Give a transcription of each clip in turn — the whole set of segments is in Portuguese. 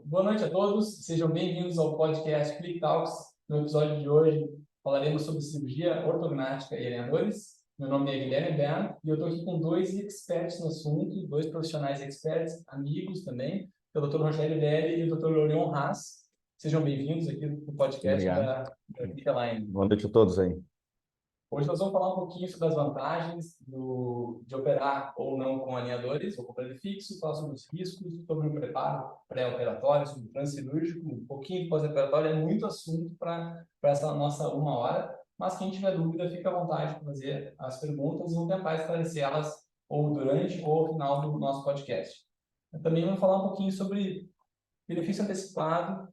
boa noite a todos. Sejam bem-vindos ao podcast Click Talks. No episódio de hoje, falaremos sobre cirurgia ortognática e alinhadores. Meu nome é Guilherme Bern e eu estou aqui com dois experts no assunto, dois profissionais experts, amigos também, o Dr. Rogério Belli e o Dr. Orion Haas. Sejam bem-vindos aqui no podcast da Click Align. Boa noite a todos aí. Hoje nós vamos falar um pouquinho sobre as vantagens de operar ou não com alinhadores ou com aparelho fixo, falar sobre os riscos, sobre o preparo pré-operatório, sobre o transcirúrgico, um pouquinho de pós-operatório, é muito assunto para essa nossa 1 hora, mas quem tiver dúvida, fica à vontade para fazer as perguntas e vamos tentar esclarecer elas ou durante ou ao final do nosso podcast. Também vamos falar um pouquinho sobre benefício antecipado,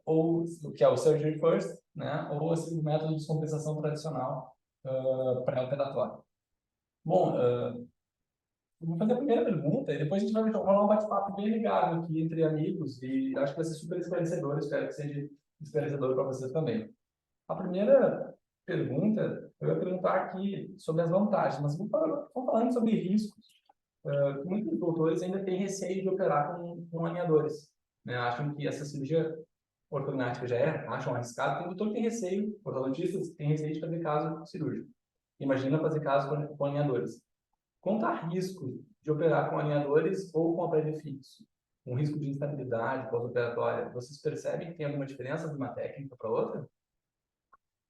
ou o que é o surgery first, né? Ou o método de descompensação tradicional pré-operatório. Bom, vou fazer a primeira pergunta e depois a gente vai rolar um bate-papo bem ligado aqui entre amigos e acho que vai ser super esclarecedor, espero que seja esclarecedor para vocês também. A primeira pergunta, eu ia perguntar aqui sobre as vantagens, mas vamos falando sobre riscos. Muitos doutores ainda têm receio de operar com alinhadores, né? Acham que essa cirurgia ortognática acham arriscado. Tem doutor que tem receio, ortodontistas têm receio de fazer caso cirúrgico. Imagina fazer caso com alinhadores. Quanto a risco de operar com alinhadores ou com aparelho fixo? Um risco de instabilidade pós-operatória, vocês percebem que tem alguma diferença de uma técnica para outra?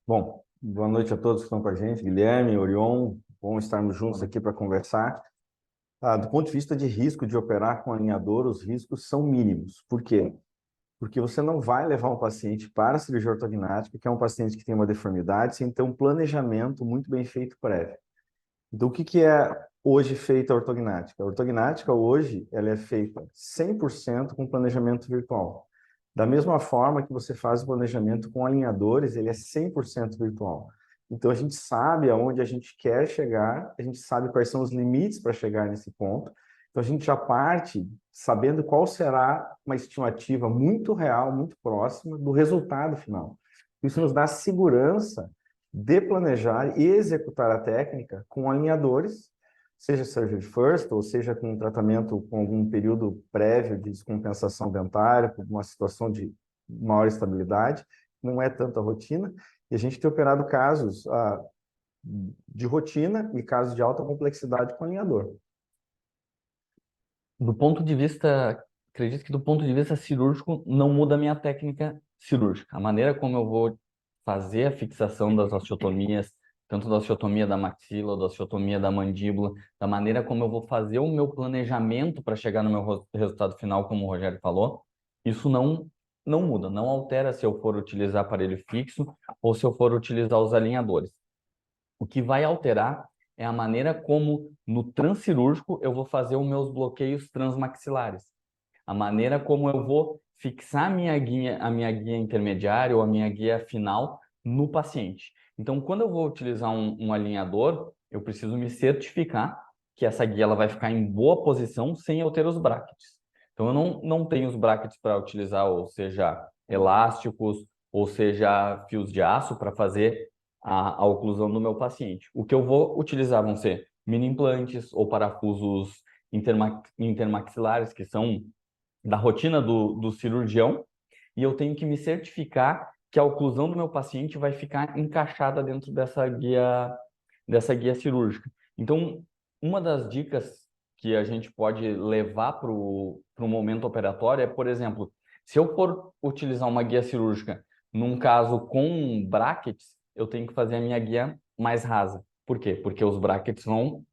Bom, boa noite a todos que estão com a gente, Guilherme, Orion, bom estarmos juntos aqui para conversar. Do ponto de vista de risco de operar com alinhador, os riscos são mínimos. Por quê? Porque você não vai levar um paciente para a cirurgia ortognática, que é um paciente que tem uma deformidade, sem ter um planejamento muito bem feito prévio. Então, o que é hoje feita a ortognática? A ortognática hoje ela é feita 100% com planejamento virtual. Da mesma forma que você faz o planejamento com alinhadores, ele é 100% virtual. Então, a gente sabe aonde a gente quer chegar, a gente sabe quais são os limites para chegar nesse ponto. Então, a gente já parte sabendo qual será uma estimativa muito real, muito próxima do resultado final. Isso nos dá segurança de planejar e executar a técnica com alinhadores, seja surgery first, ou seja com um tratamento com algum período prévio de descompensação dentária, com uma situação de maior estabilidade, não é tanta rotina, e a gente tem operado casos de rotina e casos de alta complexidade com alinhador. Do ponto de vista, acredito que do ponto de vista cirúrgico, não muda a minha técnica cirúrgica. A maneira como eu vou fazer a fixação das osteotomias, tanto da osteotomia da maxila, da osteotomia da mandíbula, da maneira como eu vou fazer o meu planejamento para chegar no meu resultado final, como o Rogério falou, isso não muda, não altera se eu for utilizar aparelho fixo ou se eu for utilizar os alinhadores. O que vai alterar é a maneira como, no transcirúrgico, eu vou fazer os meus bloqueios transmaxilares. A maneira como eu vou fixar a minha guia intermediária ou a minha guia final no paciente. Então, quando eu vou utilizar um alinhador, eu preciso me certificar que essa guia ela vai ficar em boa posição sem eu ter os brackets. Então, eu não tenho os brackets para utilizar, ou seja, elásticos, ou seja, fios de aço para fazer a oclusão do meu paciente. O que eu vou utilizar vão ser mini implantes ou parafusos intermaxilares, que são da rotina do cirurgião, e eu tenho que me certificar que a oclusão do meu paciente vai ficar encaixada dentro dessa guia cirúrgica. Então, uma das dicas que a gente pode levar para o momento operatório é, por exemplo, se eu for utilizar uma guia cirúrgica num caso com brackets, eu tenho que fazer a minha guia mais rasa. Por quê? Porque os brackets vão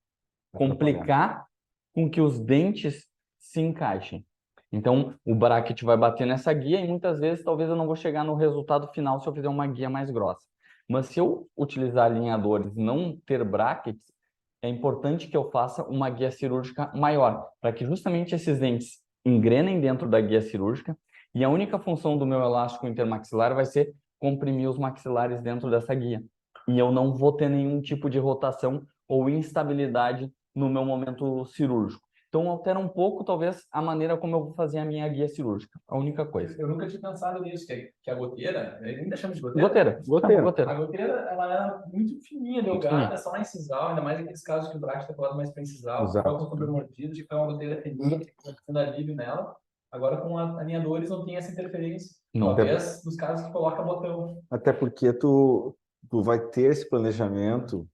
complicar com que os dentes se encaixem. Então, o bracket vai bater nessa guia e muitas vezes talvez eu não vou chegar no resultado final se eu fizer uma guia mais grossa. Mas se eu utilizar alinhadores e não ter brackets, é importante que eu faça uma guia cirúrgica maior, para que justamente esses dentes engrenem dentro da guia cirúrgica e a única função do meu elástico intermaxilar vai ser comprimir os maxilares dentro dessa guia. E eu não vou ter nenhum tipo de rotação ou instabilidade no meu momento cirúrgico. Então, altera um pouco, talvez, a maneira como eu vou fazer a minha guia cirúrgica. A única coisa. Eu nunca tinha pensado nisso, que a goteira, ainda chama de goteira? Goteira. A goteira, ela é muito fininha, delgada, só na incisal, ainda mais naqueles casos que o braço está colado mais para incisal, coloca sobre mordida, de ficar uma goteira fininha, que está fazendo alívio nela. Agora, com alinhadores, não tem essa interferência. Não. Talvez nos casos que coloca botão. Até porque tu vai ter esse planejamento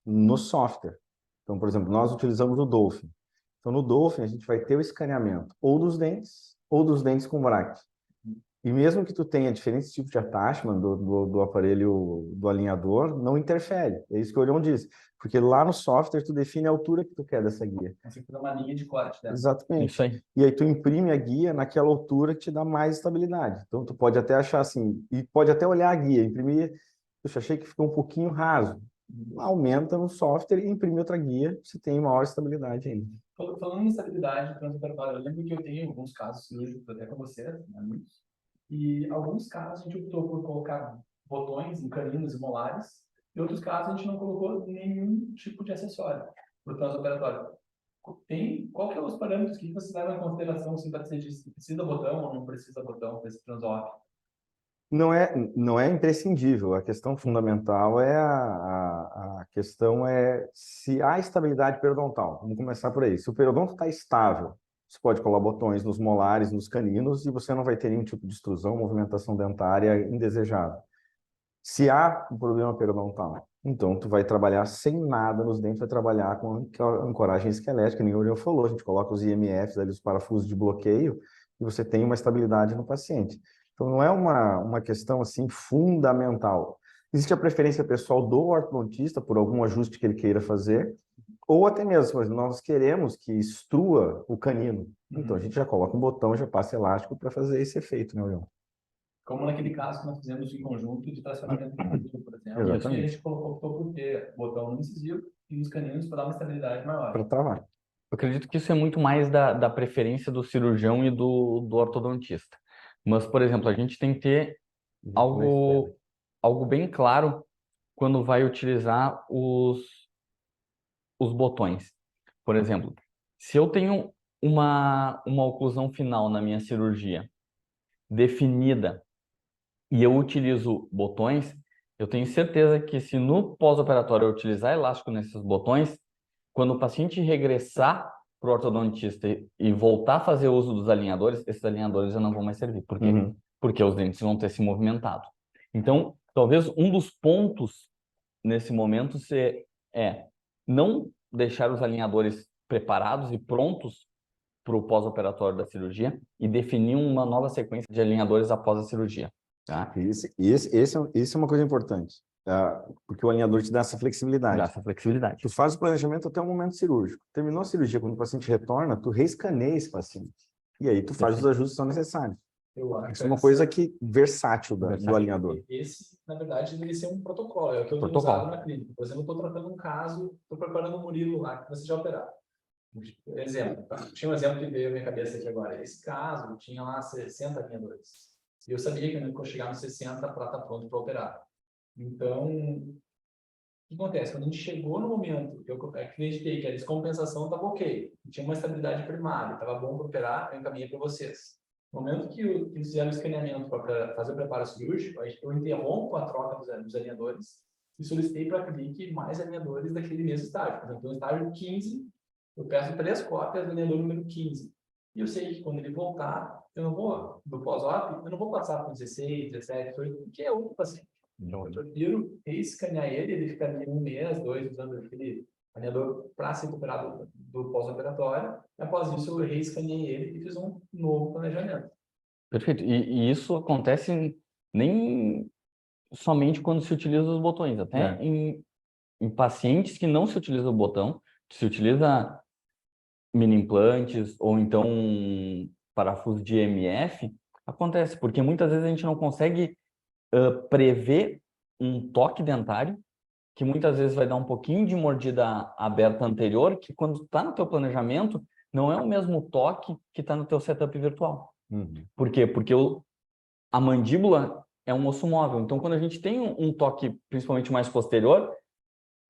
no software. Então, por exemplo, nós utilizamos o Dolphin. Então, no Dolphin, a gente vai ter o escaneamento ou dos dentes com bracket. E mesmo que tu tenha diferentes tipos de attachment do aparelho, do alinhador, não interfere. É isso que o Orion disse. Porque lá no software, tu define a altura que tu quer dessa guia. Você tem uma linha de corte dela. Exatamente. Isso aí. E aí tu imprime a guia naquela altura que te dá mais estabilidade. Então, tu pode até achar assim, e pode até olhar a guia, imprimir, eu achei que ficou um pouquinho raso. Aumenta no software e imprime outra guia, você tem maior estabilidade ainda. Falando em estabilidade transoperatória, eu lembro que eu tenho alguns casos cirúrgicos até com você, né, muitos. E alguns casos a gente optou por colocar botões em caninos e molares, e outros casos a gente não colocou nenhum tipo de acessório para o transoperatório. Qual que é os parâmetros que você leva em consideração se você diz que precisa botão ou não precisa botão para esse transop? Não é imprescindível. A questão fundamental é a questão é se há estabilidade periodontal. Vamos começar por aí. Se o periodonto está estável, você pode colar botões nos molares, nos caninos, e você não vai ter nenhum tipo de extrusão, movimentação dentária indesejada. Se há um problema periodontal, então tu vai trabalhar sem nada nos dentes, vai trabalhar com ancoragem esquelética, nem o Orion falou, a gente coloca os IMFs, ali, os parafusos de bloqueio, e você tem uma estabilidade no paciente. Então não é uma questão assim fundamental. Existe a preferência pessoal do ortodontista por algum ajuste que ele queira fazer, ou até mesmo, mas nós queremos que extrua o canino. Então a gente já coloca um botão, já passa elástico para fazer esse efeito, né, Orion? Como naquele caso que nós fizemos em conjunto de tracionamento incisivo, por exemplo. Exatamente. E a gente optou por ter botão no incisivo e nos caninos para dar uma estabilidade maior. Para travar. Eu acredito que isso é muito mais da preferência do cirurgião e do ortodontista. Mas, por exemplo, a gente tem que ter algo bem claro quando vai utilizar os botões. Por exemplo, se eu tenho uma oclusão final na minha cirurgia definida e eu utilizo botões, eu tenho certeza que se no pós-operatório eu utilizar elástico nesses botões, quando o paciente regressar para o ortodontista e voltar a fazer uso dos alinhadores, esses alinhadores já não vão mais servir. Por quê? Porque os dentes vão ter se movimentado. Então, talvez um dos pontos nesse momento é não deixar os alinhadores preparados e prontos para o pós-operatório da cirurgia e definir uma nova sequência de alinhadores após a cirurgia. Tá? Esse é uma coisa importante, tá? Porque o alinhador te dá essa flexibilidade. Dá essa flexibilidade. Tu faz o planejamento até o momento cirúrgico. Terminou a cirurgia, quando o paciente retorna, tu reescaneia esse paciente. E aí tu faz os ajustes que são necessários. Eu acho Isso é uma coisa versátil do alinhador. Esse, na verdade, deveria ser um protocolo. É o que eu tenho usado na clínica. Por exemplo, eu estou tratando um caso, estou preparando um Murilo lá, que você já operar. Exemplo, tá? Tinha um exemplo que veio à minha cabeça aqui agora. Esse caso tinha lá 60 alinhadores. E eu sabia que quando eu chegar nos 60, para estar pronto para operar. Então, o que acontece? Quando a gente chegou no momento, eu acreditei que a descompensação estava ok, tinha uma estabilidade primária, estava bom para operar, eu encaminhei para vocês. No momento que eles fizeram o escaneamento para fazer o preparo cirúrgico, eu interrompo a troca dos alinhadores e solicitei para a clinic mais alinhadores daquele mesmo estágio. Por exemplo, no estágio 15, eu peço 3 cópias do alinhador número 15. E eu sei que quando ele voltar, eu não vou, do pós-op, eu não vou passar para 16, 17, 18, que é outro paciente. Eu prefiro reescanear ele ficaria 1 mês, 2, usando aquele alinhador para se recuperar do pós-operatório. Após isso, eu reescaneei ele e fiz um novo planejamento. Perfeito. E isso acontece nem somente quando se utiliza os botões, até em pacientes que não se utiliza o botão, se utiliza mini implantes ou então parafuso de EMF, acontece, porque muitas vezes a gente não consegue prever um toque dentário, que muitas vezes vai dar um pouquinho de mordida aberta anterior, que quando está no teu planejamento, não é o mesmo toque que está no teu setup virtual. Por quê? Porque a mandíbula é um osso móvel. Então, quando a gente tem um toque, principalmente mais posterior,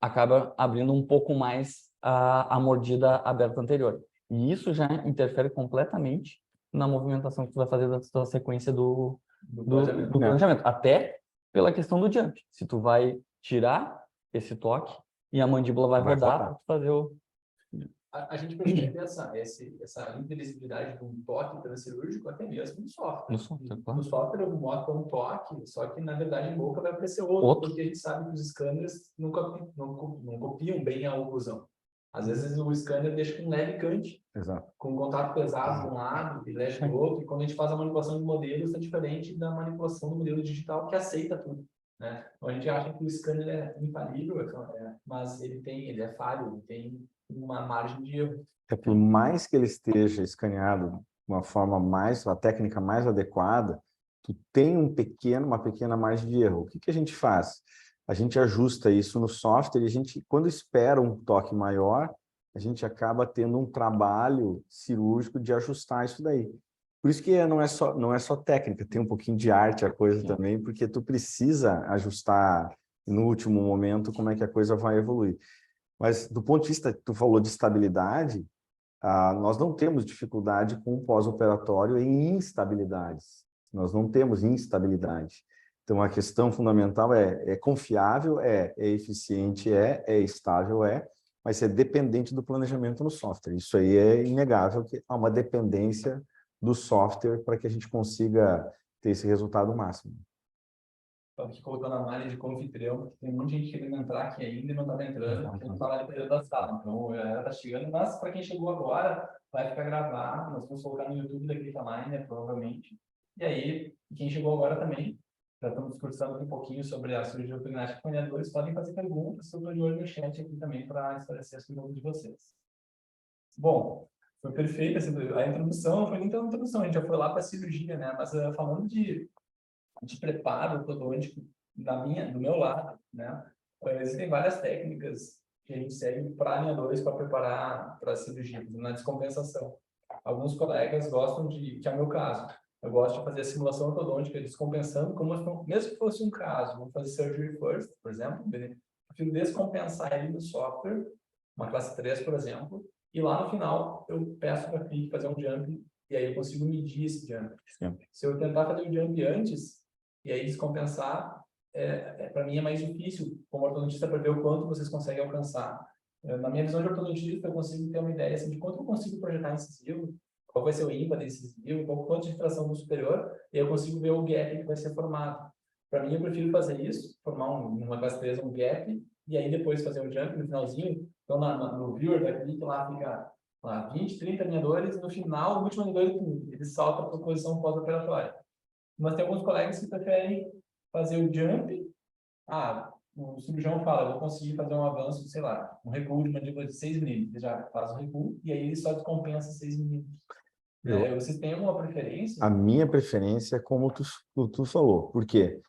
acaba abrindo um pouco mais a mordida aberta anterior. E isso já interfere completamente na movimentação que tu vai fazer da tua sequência do planejamento. Até pela questão do jump. Se tu vai tirar esse toque e a mandíbula vai rodar para fazer o... A gente precisa ter essa imprevisibilidade de um toque transcirúrgico até mesmo no software. No software, claro. No software eu boto um toque, só que na verdade em boca vai aparecer outro, porque a gente sabe que os scanners não copiam bem a oclusão. Às vezes o scanner deixa com um leve cante, Exato. com um contato pesado de um lado e leve do outro, e quando a gente faz a manipulação de modelos, é diferente da manipulação do modelo digital que aceita tudo. Né? Então a gente acha que o scanner é infalível, mas ele é falho, ele tem uma margem de erro. É por mais que ele esteja escaneado de uma forma a técnica mais adequada, tu tem uma pequena margem de erro. O que a gente faz? A gente ajusta isso no software e a gente, quando espera um toque maior, a gente acaba tendo um trabalho cirúrgico de ajustar isso daí. Por isso que não é só técnica, tem um pouquinho de arte a coisa também, porque tu precisa ajustar no último momento como é que a coisa vai evoluir. Mas do ponto de vista, tu falou de estabilidade, nós não temos dificuldade com o pós-operatório em instabilidades. Nós não temos instabilidade. Então, a questão fundamental é confiável, é eficiente, é estável, mas é dependente do planejamento no software. Isso aí é inegável, que há uma dependência do software para que a gente consiga ter esse resultado máximo. Estou aqui colocando a malha de confitrião, porque tem muita gente querendo entrar aqui ainda e não está entrando, porque não está lá dentro da sala. Então, ela está chegando, mas para quem chegou agora, vai ficar gravado, nós vamos colocar no YouTube da Clickline, né, provavelmente. E aí, quem chegou agora também, já estamos discursando um pouquinho sobre a cirurgia ortognática com alinhadores, podem fazer perguntas, eu estou de olho no chat aqui também para esclarecer as perguntas de vocês. Bom, foi perfeita a introdução, não foi nem tão introdução, a gente já foi lá para a cirurgia, né? Mas falando de preparo ortodôntico do meu lado, né? Existem várias técnicas que a gente segue para alinhadores para preparar para a cirurgia, na descompensação. Alguns colegas gostam que é o meu caso, eu gosto de fazer a simulação ortodôntica descompensando, mesmo que fosse um caso, vamos fazer surgery first, por exemplo, eu prefiro descompensar ele no software, uma classe 3, por exemplo, e lá no final eu peço para a FIC fazer um jump, e aí eu consigo medir esse jump. Sim. Se eu tentar fazer o jump antes, e aí descompensar, para mim é mais difícil, como ortodontista, para ver o quanto vocês conseguem alcançar. Na minha visão de ortodontista, eu consigo ter uma ideia assim, de quanto eu consigo projetar incisivo, qual vai ser o ímpar incisivo, quanto de tração no superior, e eu consigo ver o gap que vai ser formado. Para mim, eu prefiro fazer isso, formar uma classe 3, um gap, e aí depois fazer um jump no finalzinho. Então, no viewer da clique lá fica lá, 20, 30 alinhadores, e no final, o último alinhador ele salta para a posição pós-operatória. Mas tem alguns colegas que preferem fazer o jump. O cirurgião fala, eu vou conseguir fazer um avanço, sei lá, um recuo de mandíbula de 6 milímetros. Ele já faz o recuo e aí ele só descompensa 6 milímetros. Vocês têm alguma preferência? A minha preferência é como tu falou. Por quê?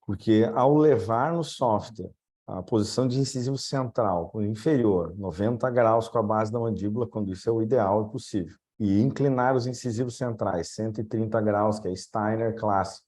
Porque ao levar no software a posição de incisivo central, o inferior, 90 graus com a base da mandíbula, quando isso é o ideal e possível, e inclinar os incisivos centrais, 130 graus, que é Steiner clássico,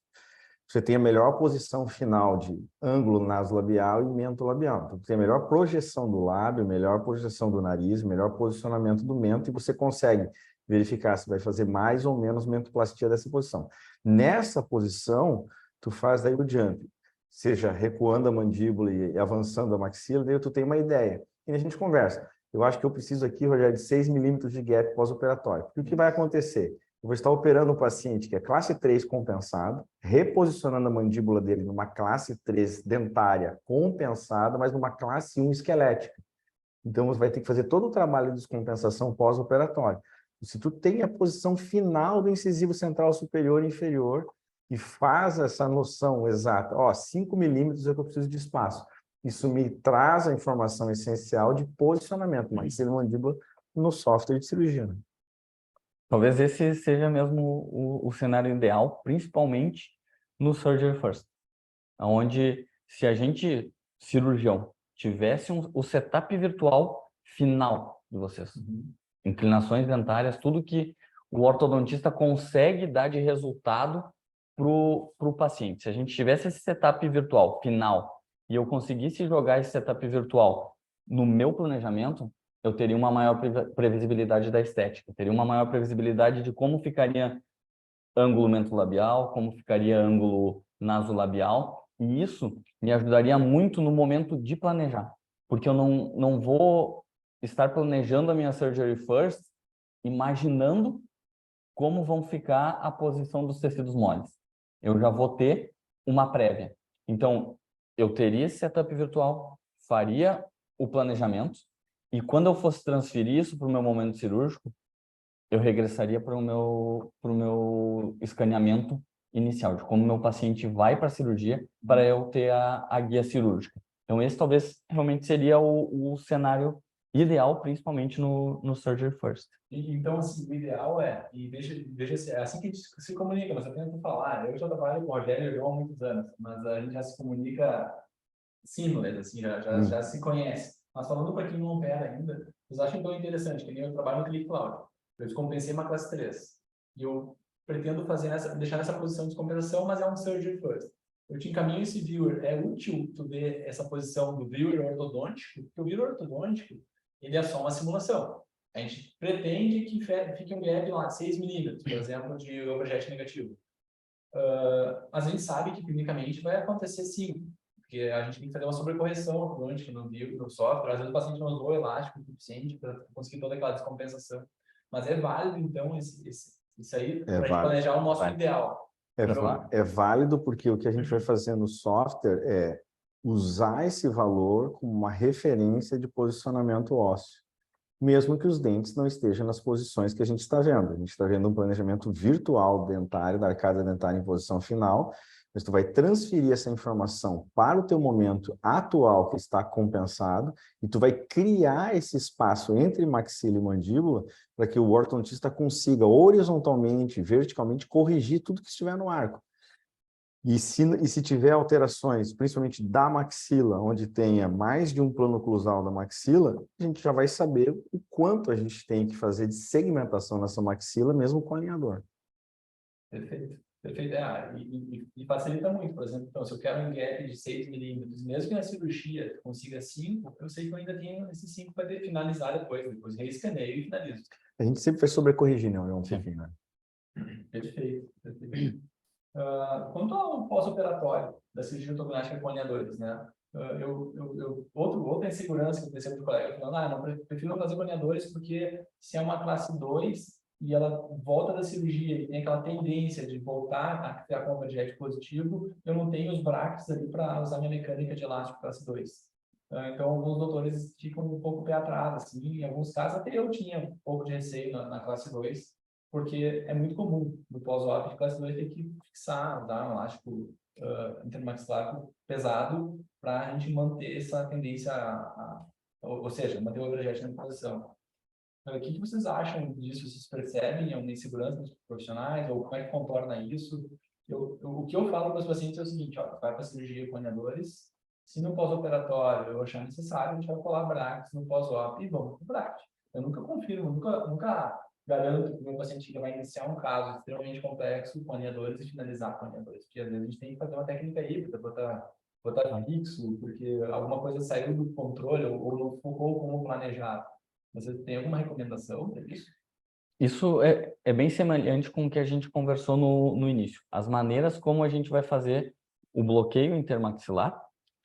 você tem a melhor posição final de ângulo nasolabial e mento labial. Então, você tem a melhor projeção do lábio, melhor projeção do nariz, melhor posicionamento do mento, e você consegue verificar se vai fazer mais ou menos mentoplastia dessa posição. Nessa posição, tu faz daí o jump, seja recuando a mandíbula e avançando a maxila, daí tu tem uma ideia. E a gente conversa. Eu acho que eu preciso aqui, Rogério, de 6 milímetros de gap pós-operatório. E o que vai acontecer? Eu vou estar operando um paciente que é classe 3 compensado, reposicionando a mandíbula dele numa classe 3 dentária compensada, mas numa classe 1 esquelética. Então, você vai ter que fazer todo o trabalho de descompensação pós-operatório. Se tu tem a posição final do incisivo central superior e inferior e faz essa noção exata, 5 milímetros é que eu preciso de espaço. Isso me traz a informação essencial de posicionamento, maxila-mandíbula no software de cirurgia. Talvez esse seja mesmo o cenário ideal, principalmente no Surgery First, onde se a gente, cirurgião, tivesse o setup virtual final de vocês, inclinações dentárias, tudo que o ortodontista consegue dar de resultado para o paciente. Se a gente tivesse esse setup virtual final e eu conseguisse jogar esse setup virtual no meu planejamento, eu teria uma maior previsibilidade da estética, teria uma maior previsibilidade de como ficaria ângulo mentolabial, como ficaria ângulo nasolabial, e isso me ajudaria muito no momento de planejar, porque eu não vou estar planejando a minha surgery first, imaginando como vão ficar a posição dos tecidos moles. Eu já vou ter uma prévia. Então, eu teria esse setup virtual, faria o planejamento, e quando eu fosse transferir isso para o meu momento cirúrgico, eu regressaria para o meu escaneamento inicial, de como meu paciente vai para a cirurgia, para eu ter a guia cirúrgica. Então, esse talvez realmente seria o cenário ideal, principalmente no Surgery First. Então, assim, o ideal é, e veja se é assim que a gente se comunica, mas eu tento falar, eu já trabalho com o Rogério há muitos anos, mas a gente já se comunica seamless, assim, já se conhece. Mas falando para quem não opera ainda, vocês acham tão interessante, que nem eu trabalho no Click Cloud. Eu descompensei uma classe 3. E eu pretendo deixar nessa posição de descompensação, mas é um surgery first. Eu te encaminho esse viewer. É útil tu ver essa posição do viewer ortodôntico, porque o viewer ortodôntico, ele é só uma simulação. A gente pretende que fique um gap lá, 6 milímetros, por exemplo, de overjet negativo. Mas a gente sabe que clinicamente vai acontecer sim, porque a gente tem que fazer uma sobrecorreção ortodôntica no software. Às vezes o paciente não usou o elástico suficiente para conseguir toda aquela descompensação. Mas é válido, então, isso aí para a gente planejar o nosso ideal. É válido porque o que a gente vai fazer no software é usar esse valor como uma referência de posicionamento ósseo, mesmo que os dentes não estejam nas posições que a gente está vendo. A gente está vendo um planejamento virtual dentário, da arcada dentária em posição final, mas tu vai transferir essa informação para o teu momento atual que está compensado e tu vai criar esse espaço entre maxila e mandíbula para que o ortodontista consiga horizontalmente, verticalmente, corrigir tudo que estiver no arco. E se tiver alterações, principalmente da maxila, onde tenha mais de um plano oclusal da maxila, a gente já vai saber o quanto a gente tem que fazer de segmentação nessa maxila, mesmo com o alinhador. Perfeito. Perfeito. E facilita muito. Por exemplo, então, se eu quero um gap de 6 milímetros, mesmo que na cirurgia consiga 5, eu sei que eu ainda tenho esses 5 para finalizar depois reescaneio e finalizo. A gente sempre vai sobrecorrigir, né? Um pouquinho, né? Perfeito. Perfeito. Quanto ao pós-operatório da cirurgia ortognática com alinhadores, né? Outra insegurança que eu percebo do colega falando, não, prefiro não fazer com alinhadores porque se é uma classe 2 e ela volta da cirurgia e tem aquela tendência de voltar a ter a convergente positivo, eu não tenho os brackets ali para usar minha mecânica de elástico classe 2. Então, alguns doutores ficam um pouco pé atrás, assim, em alguns casos até eu tinha um pouco de receio na classe 2, porque é muito comum no pós-op de classe 2 ter que fixar, dar um elástico intermaxilar pesado para a gente manter essa tendência ou seja, manter o overjet na posição. O que vocês acham disso? Vocês percebem alguma insegurança dos profissionais? Ou como é que contorna isso? O que eu falo para os pacientes é o seguinte, ó, vai para a cirurgia com alinhadores, se no pós-operatório eu achar necessário, a gente vai colar brackets no pós-op e vamos para o bracket. Eu nunca confirmo, nunca garanto que o meu paciente vai iniciar um caso extremamente complexo com alinhadores e finalizar com alinhadores. Porque às vezes a gente tem que fazer uma técnica híbrida, botar fixo, porque alguma coisa saiu do controle ou não ficou como planejado. Você tem alguma recomendação para isso? Isso é bem semelhante com o que a gente conversou no início. As maneiras como a gente vai fazer o bloqueio intermaxilar,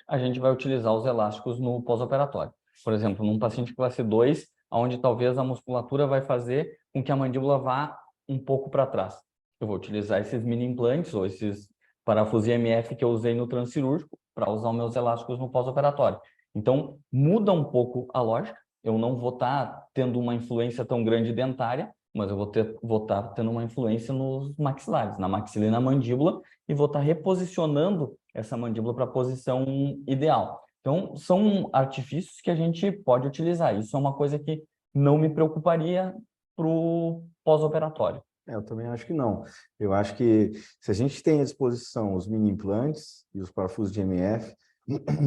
a gente vai utilizar os elásticos no pós-operatório. Por exemplo, num paciente classe 2, onde talvez a musculatura vai fazer com que a mandíbula vá um pouco para trás. Eu vou utilizar esses mini implantes ou esses parafusos IMF que eu usei no transcirúrgico para usar os meus elásticos no pós-operatório. Então, muda um pouco a lógica. Eu não vou estar tendo uma influência tão grande dentária, mas eu vou estar tendo uma influência nos maxilares, na maxila e na mandíbula, e vou estar reposicionando essa mandíbula para a posição ideal. Então, são artifícios que a gente pode utilizar. Isso é uma coisa que não me preocuparia para o pós-operatório. Eu também acho que não. Eu acho que se a gente tem à disposição os mini implantes e os parafusos de MF,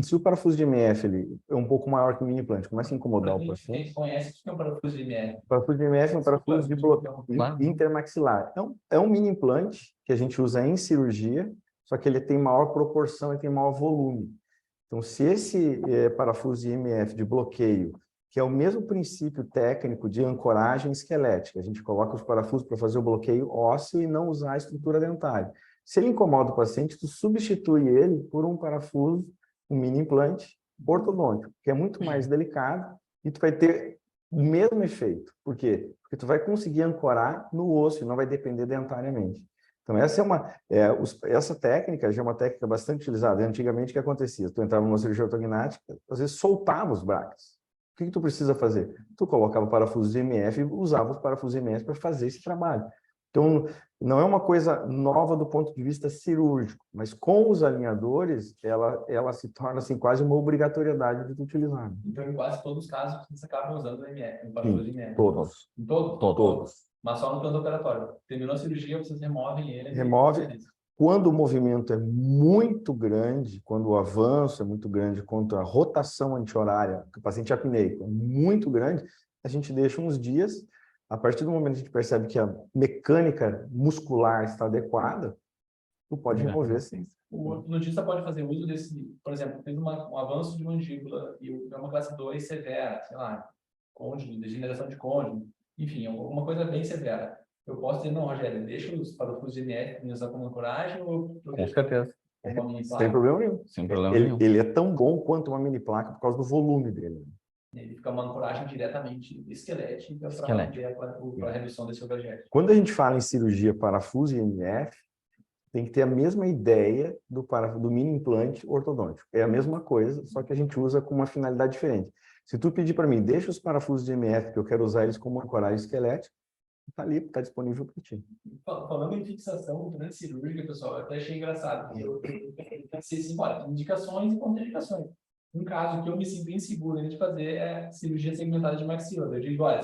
se o parafuso de MF ele é um pouco maior que o mini implante, começa a incomodar o paciente. Quem conhece o que é um parafuso de MF? O parafuso de MF é um parafuso de bloqueio intermaxilar. É um mini implante que a gente usa em cirurgia, só que ele tem maior proporção e tem maior volume. Então, se esse parafuso de MF de bloqueio, que é o mesmo princípio técnico de ancoragem esquelética, a gente coloca os parafusos para fazer o bloqueio ósseo e não usar a estrutura dentária. Se ele incomoda o paciente, tu substitui ele por um parafuso, um mini implante ortodôntico, que é muito mais delicado e tu vai ter o mesmo efeito. Por quê? Porque tu vai conseguir ancorar no osso e não vai depender dentariamente. Então, essa técnica já é uma técnica bastante utilizada. Antigamente, o que acontecia? Tu entrava numa cirurgia ortognática, às vezes soltava os brackets. O que tu precisa fazer? Tu colocava o parafuso de MF e usava os parafusos de MF para fazer esse trabalho. Então, não é uma coisa nova do ponto de vista cirúrgico, mas com os alinhadores, ela se torna assim, quase uma obrigatoriedade de tu utilizar. Então, em quase todos os casos, você acaba usando o MF, o parafuso de MF. Todos. Em todos? Todos. Mas só no plano operatório. Terminou a cirurgia, vocês removem ele. Remove. Quando o movimento é muito grande, quando o avanço é muito grande, quando a rotação anti-horária, que o paciente apneico é muito grande, a gente deixa uns dias. A partir do momento que a gente percebe que a mecânica muscular está adequada, tu pode remover sim. O ortodontista pode fazer uso desse, por exemplo, fez um avanço de mandíbula e é uma classe 2 severa, sei lá, côndilo, degeneração de côndilo, enfim, alguma coisa bem severa. Eu posso dizer, não, Rogério, deixa os parafusos de MF usar como ancoragem ou... Com certeza. Sem problema nenhum. Sem problema nenhum. Ele é tão bom quanto uma mini placa por causa do volume dele. Ele fica uma ancoragem diretamente esquelética para a redução desse overjet. Quando a gente fala em cirurgia parafuso e MF, tem que ter a mesma ideia do mini implante ortodôntico. É a mesma coisa, só que a gente usa com uma finalidade diferente. Se tu pedir para mim, deixa os parafusos de MF, que eu quero usar eles como ancoragem esquelética, está ali, está disponível para ti. Falando em fixação durante cirúrgica, pessoal, eu até achei engraçado. Eu pensei assim, olha, indicações e contraindicações. Um caso que eu me sinto inseguro de fazer é cirurgia segmentada de maxila. Eu digo, olha,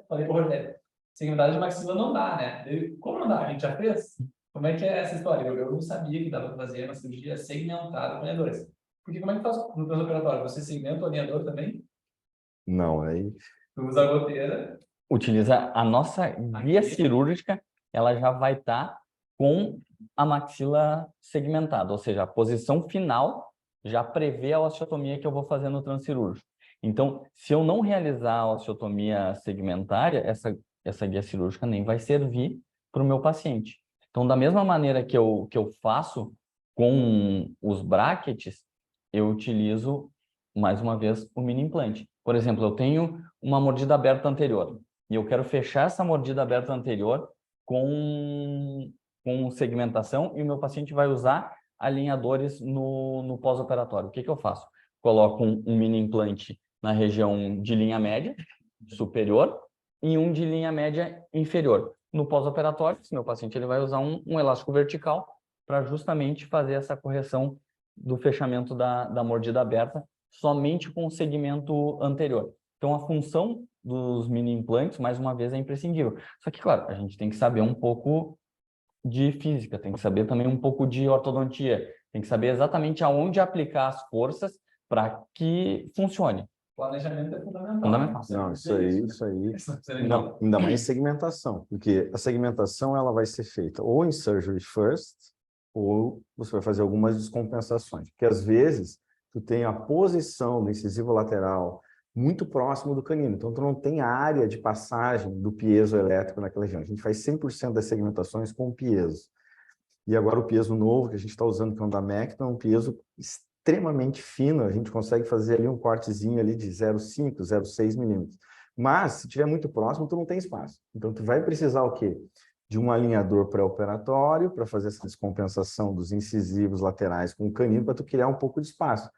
falei para o Rogério, segmentada de maxila não dá, né? Como não dá? A gente já fez? Como é que é essa história? Eu não sabia que dava para fazer uma cirurgia segmentada com alinhadores. Porque como é que faz no plano operatório? Você segmenta o alinhador também? Não, aí... Tu usa a goteira. Utiliza a nossa guia cirúrgica, ela já vai estar com a maxila segmentada, ou seja, a posição final já prevê a osteotomia que eu vou fazer no transcirúrgico. Então, se eu não realizar a osteotomia segmentária, essa guia cirúrgica nem vai servir para o meu paciente. Então, da mesma maneira que eu faço com os brackets, eu utilizo, mais uma vez, o mini implante. Por exemplo, eu tenho uma mordida aberta anterior e eu quero fechar essa mordida aberta anterior com segmentação e o meu paciente vai usar alinhadores no pós-operatório. O que eu faço? Coloco um mini implante na região de linha média superior e um de linha média inferior. No pós-operatório, esse meu paciente ele vai usar um elástico vertical para justamente fazer essa correção do fechamento da mordida aberta somente com o segmento anterior. Então, a função dos mini implantes, mais uma vez, é imprescindível. Só que, claro, a gente tem que saber um pouco de física, tem que saber também um pouco de ortodontia, tem que saber exatamente aonde aplicar as forças para que funcione. Planejamento é fundamental. Fundamental. Não, isso aí. Não, ainda mais segmentação, porque a segmentação ela vai ser feita ou em surgery first, ou você vai fazer algumas descompensações, porque às vezes tu tem a posição do incisivo lateral muito próximo do canino, então tu não tem a área de passagem do piezoelétrico naquela região. A gente faz 100% das segmentações com piezo. E agora o piezo novo que a gente está usando, que é um da Mecton, é um piezo extremamente fino, a gente consegue fazer ali um cortezinho ali de 0,5, 0,6 milímetros. Mas, se estiver muito próximo, tu não tem espaço. Então, tu vai precisar o quê? De um alinhador pré-operatório para fazer essa descompensação dos incisivos laterais com o canino para tu criar um pouco de espaço.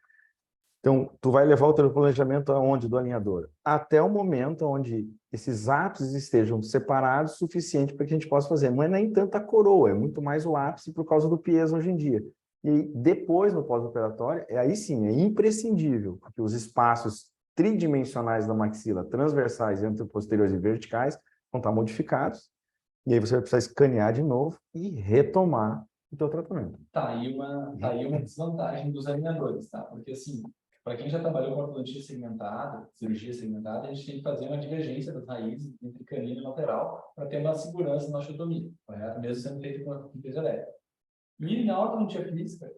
Então, tu vai levar o teu planejamento aonde do alinhador? Até o momento onde esses ápices estejam separados o suficiente para que a gente possa fazer. Não é nem tanto a coroa, é muito mais o ápice por causa do piezo hoje em dia. E depois, no pós-operatório, aí sim, é imprescindível que os espaços tridimensionais da maxila, transversais, anteroposteriores e verticais, vão estar modificados. E aí você vai precisar escanear de novo e retomar o teu tratamento. Tá aí uma desvantagem dos alinhadores, tá? Porque, assim, para quem já trabalhou com ortodontia segmentada, cirurgia segmentada, a gente tem que fazer uma divergência das raízes entre canino e lateral para ter uma segurança na osteotomia, correto? Mesmo sendo feito com peso elétrico. E na ortodontia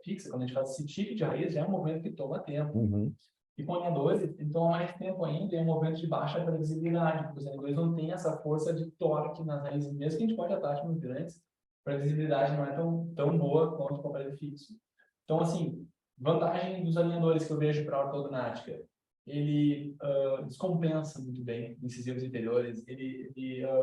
fixa, quando a gente faz esse tipo de raiz, já é um movimento que toma tempo. Uhum. E com alinhadores, ele toma mais tempo ainda, é um movimento de baixa previsibilidade, porque os alinhadores não têm essa força de torque nas raízes, mesmo que a gente pode atar muito grandes, a previsibilidade não é tão boa quanto o aparelho fixo. Então, assim, vantagem dos alinhadores que eu vejo para a ortognática, ele descompensa muito bem incisivos inferiores, ele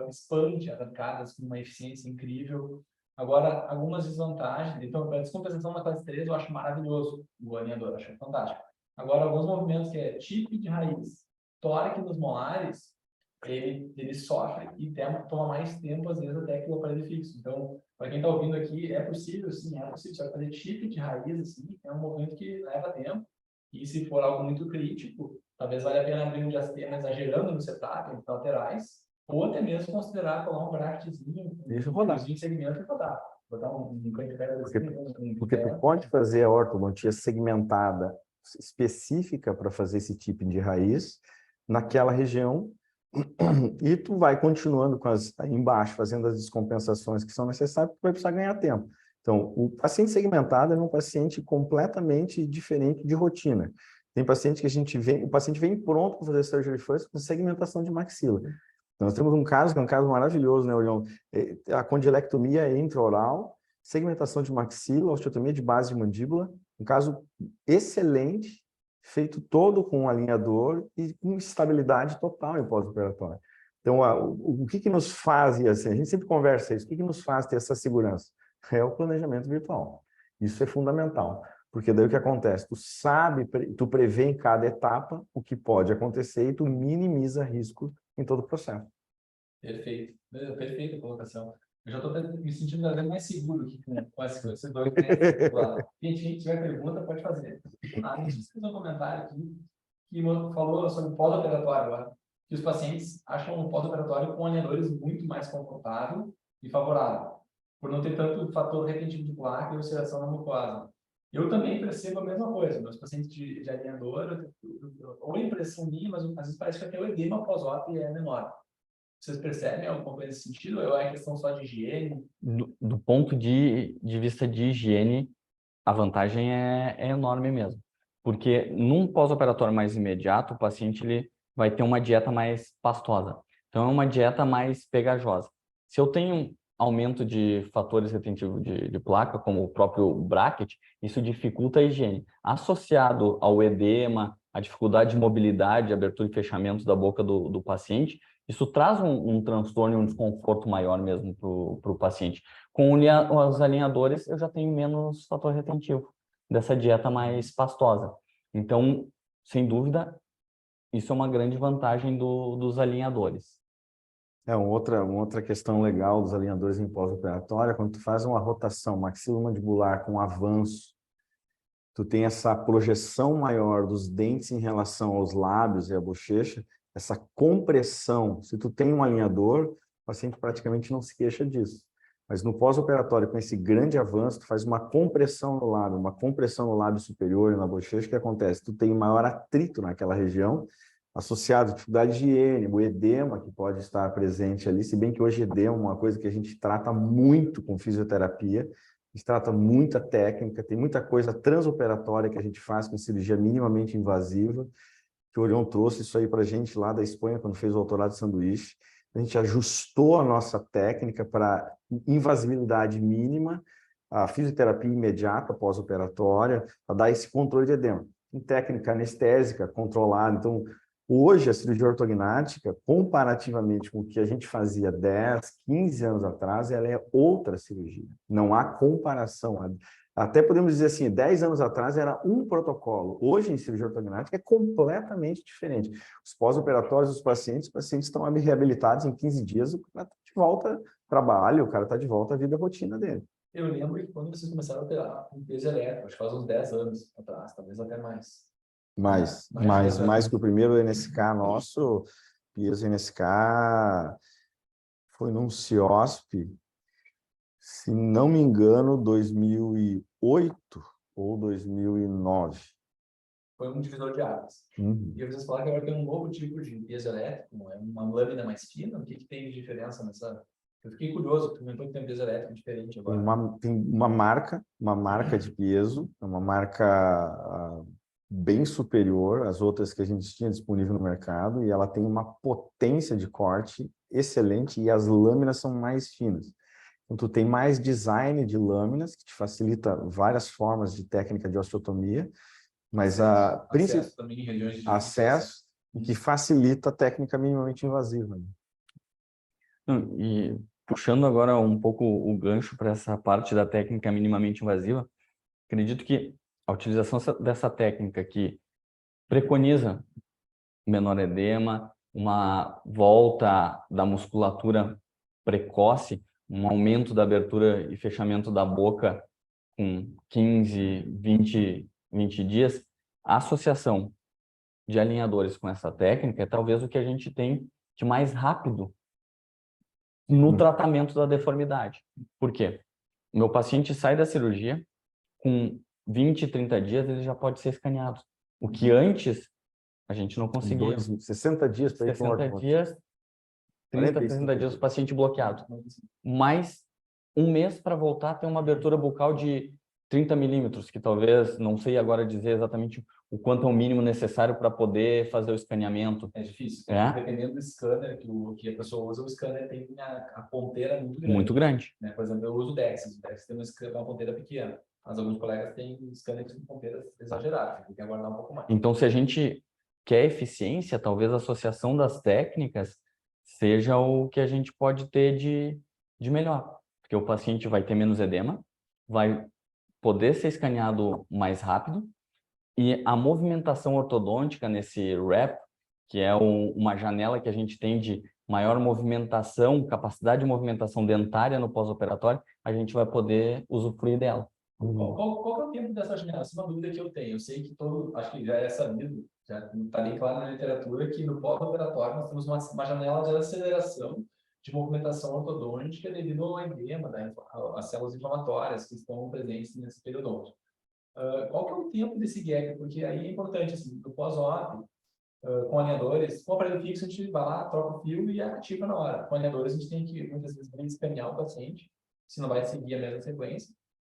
expande as arcadas com uma eficiência incrível. Agora, algumas desvantagens. Então, a descompensação na classe 3 eu acho maravilhoso, o alinhador, eu acho fantástico. Agora, alguns movimentos que é tip de raiz, tórax nos molares, ele sofre e toma mais tempo, às vezes, até que o aparelho fixo. Então, para quem está ouvindo aqui, é possível, sim, é possível. Só que fazer tip de raiz, assim, é um movimento que leva tempo. E se for algo muito crítico, talvez valha a pena abrir um diastema exagerando no setup, em laterais, ou até mesmo considerar colar um bracketzinho, Deixa eu um rodar. fiozinho de segmento e rodar. Botar um cantiferro Porque tu pode fazer a ortodontia segmentada específica para fazer esse tipo de raiz naquela região e tu vai continuando com aí embaixo, fazendo as descompensações que são necessárias, tu vai precisar ganhar tempo. Então, o paciente segmentado é um paciente completamente diferente de rotina. Tem paciente que o paciente vem pronto para fazer surgery first com segmentação de maxila. Nós temos um caso que é um caso maravilhoso, né, Orion? A condilectomia intraoral, segmentação de maxila, osteotomia de base de mandíbula, um caso excelente, feito todo com um alinhador e com estabilidade total em pós-operatório. Então, o que nos faz, assim, a gente sempre conversa isso, o que nos faz ter essa segurança? É o planejamento virtual. Isso é fundamental, porque daí o que acontece? Tu prevê em cada etapa o que pode acontecer e tu minimiza risco em todo o processo. Perfeito. Perfeita a colocação. Eu já estou me sentindo cada vez mais seguro aqui com esses dois. Gente, quem tiver pergunta, pode fazer. Deixa eu fazer um comentário aqui que falou sobre pós-operatório agora, que os pacientes acham o pós-operatório com alinhadores muito mais confortável e favorável, por não ter tanto fator retentivo de placa e ulceração na mucosa. Eu também percebo a mesma coisa. Meus pacientes de alinhador, ou a impressão minha, mas às vezes parece que até o edema pós-op é menor. Vocês percebem alguma coisa nesse sentido? Ou é questão só de higiene? Do ponto de vista de higiene, a vantagem é enorme mesmo. Porque num pós-operatório mais imediato, o paciente ele vai ter uma dieta mais pastosa. Então, é uma dieta mais pegajosa. Se eu tenho aumento de fatores retentivos de placa, como o próprio bracket, isso dificulta a higiene. Associado ao edema, a dificuldade de mobilidade, abertura e fechamento da boca do paciente, isso traz um transtorno e um desconforto maior mesmo para o paciente. Com os alinhadores, eu já tenho menos fator retentivo dessa dieta mais pastosa. Então, sem dúvida, isso é uma grande vantagem dos alinhadores. Uma outra questão legal dos alinhadores em pós-operatório, quando tu faz uma rotação maxilomandibular com avanço, tu tem essa projeção maior dos dentes em relação aos lábios e à bochecha, essa compressão. Se tu tem um alinhador, o paciente praticamente não se queixa disso. Mas no pós-operatório, com esse grande avanço, tu faz uma compressão no lábio, uma compressão no lábio superior e na bochecha, o que acontece? Tu tem maior atrito naquela região, associado à dificuldade de higiene, o edema que pode estar presente ali, se bem que hoje edema é uma coisa que a gente trata muito com fisioterapia, a gente trata muita técnica, tem muita coisa transoperatória que a gente faz com cirurgia minimamente invasiva, que o Orion trouxe isso aí para a gente lá da Espanha, quando fez o doutorado de sanduíche. A gente ajustou a nossa técnica para invasibilidade mínima, a fisioterapia imediata pós-operatória, para dar esse controle de edema. Em técnica anestésica, controlada. Então, hoje, a cirurgia ortognática, comparativamente com o que a gente fazia 10, 15 anos atrás, ela é outra cirurgia. Não há comparação. Até podemos dizer assim, 10 anos atrás era um protocolo. Hoje, em cirurgia ortognática, é completamente diferente. Os pós-operatórios dos pacientes, os pacientes estão reabilitados em 15 dias, o cara está de volta ao trabalho, o cara está de volta à vida rotina dele. Eu lembro que quando vocês começaram a operar com peso elétrico, acho que faz uns 10 anos atrás, talvez até mais. Mais que o primeiro NSK nosso, peso NSK foi num CIOSP, se não me engano, 2008 ou 2009. Foi um divisor de águas. Uhum. E vocês falaram que agora tem um novo tipo de peso elétrico, é uma lâmina mais fina. O que tem de diferença nessa? Eu fiquei curioso, porque comentou que tem um peso elétrico diferente agora. Tem uma marca de peso, uma marca bem superior às outras que a gente tinha disponível no mercado, e ela tem uma potência de corte excelente e as lâminas são mais finas. Então, tu tem mais design de lâminas, que te facilita várias formas de técnica de osteotomia, Mas acesso também em regiões de acesso e que facilita a técnica minimamente invasiva. Né? E puxando agora um pouco o gancho para essa parte da técnica minimamente invasiva, acredito que a utilização dessa técnica que preconiza menor edema, uma volta da musculatura precoce, um aumento da abertura e fechamento da boca com 15, 20 dias, a associação de alinhadores com essa técnica é talvez o que a gente tem de mais rápido no tratamento da deformidade. Por quê? O meu paciente sai da cirurgia, com 20, 30 dias ele já pode ser escaneado. O que antes a gente não conseguia. 60 dias para ir para 60 dias, 30, 60 dias o paciente bloqueado. Mais um mês para voltar a ter uma abertura bucal de 30 milímetros, que talvez, não sei agora dizer exatamente o quanto é o mínimo necessário para poder fazer o escaneamento. É difícil. É? Dependendo do scanner que a pessoa usa, o scanner tem a ponteira muito grande. Muito grande. Né? Por exemplo, eu uso o Dexys. O Dexys tem uma ponteira pequena. Mas alguns colegas têm scanners com ponteiras exageradas. Tem que aguardar um pouco mais. Então, se a gente quer eficiência, talvez a associação das técnicas seja o que a gente pode ter de melhor. Porque o paciente vai ter menos edema, vai poder ser escaneado mais rápido e a movimentação ortodôntica nesse wrap, que é uma janela que a gente tem de maior movimentação, capacidade de movimentação dentária no pós-operatório, a gente vai poder usufruir dela. Qual é o tempo dessa janela? Essa é uma dúvida que eu tenho. Eu sei que acho que já é sabido, já está bem claro na literatura, que no pós-operatório nós temos uma janela de aceleração de movimentação ortodôntica devido ao edema, às células inflamatórias que estão presentes nesse periodonte. Qual que é o tempo desse gap? Porque aí é importante, assim, no pós-op, com alinhadores, com o aparelho fixo a gente vai lá, troca o fio e ativa na hora. Com alinhadores a gente tem que, muitas vezes, escanear o paciente, se não vai seguir a mesma sequência.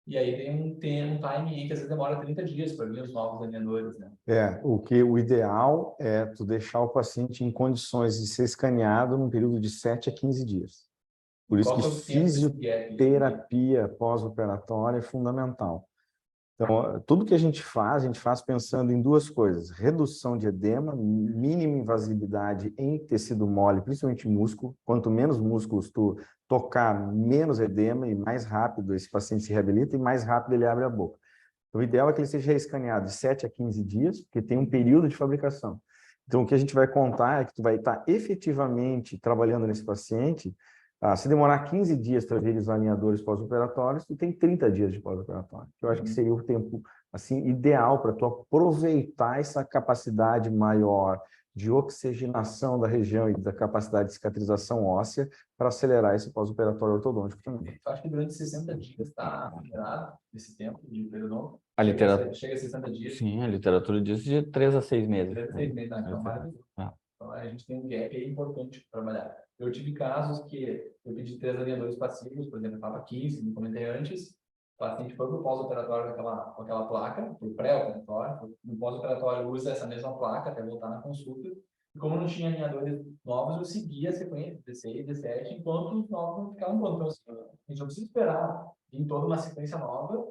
E aí tem um timing que às vezes demora 30 dias para vir os novos alinhadores, né? O ideal é tu deixar o paciente em condições de ser escaneado num período de 7 a 15 dias. Por isso que fisioterapia pós-operatória é fundamental. Então, tudo que a gente faz pensando em duas coisas: redução de edema, mínima invasividade em tecido mole, principalmente músculo. Quanto menos músculos tu tocar, menos edema e mais rápido esse paciente se reabilita e mais rápido ele abre a boca. Então, o ideal é que ele seja escaneado de 7 a 15 dias, porque tem um período de fabricação. Então, o que a gente vai contar é que tu vai estar efetivamente trabalhando nesse paciente. Se demorar 15 dias para ver os alinhadores pós-operatórios, tu tem 30 dias de pós-operatório. Eu acho que seria o tempo assim ideal para tu aproveitar essa capacidade maior de oxigenação da região e da capacidade de cicatrização óssea para acelerar esse pós-operatório ortodôntico também. Eu acho que durante 60 dias está liberado esse tempo de periodonto. Chega a 60 dias. Sim, a literatura diz de 3 a 6 meses. 3 a 6 meses, né? Então, a gente tem um gap aí importante para trabalhar. Eu tive casos que eu pedi 3 alinhadores passivos, por exemplo, eu estava 15, como comentei antes, o paciente foi para o pós-operatório com aquela placa, para o pré-operatório, no pós-operatório usa essa mesma placa até voltar na consulta, e como não tinha alinhadores novos, eu seguia a sequência 16, 17, enquanto os novos não ficavam bons. Então, assim, a gente não precisa esperar em toda uma sequência nova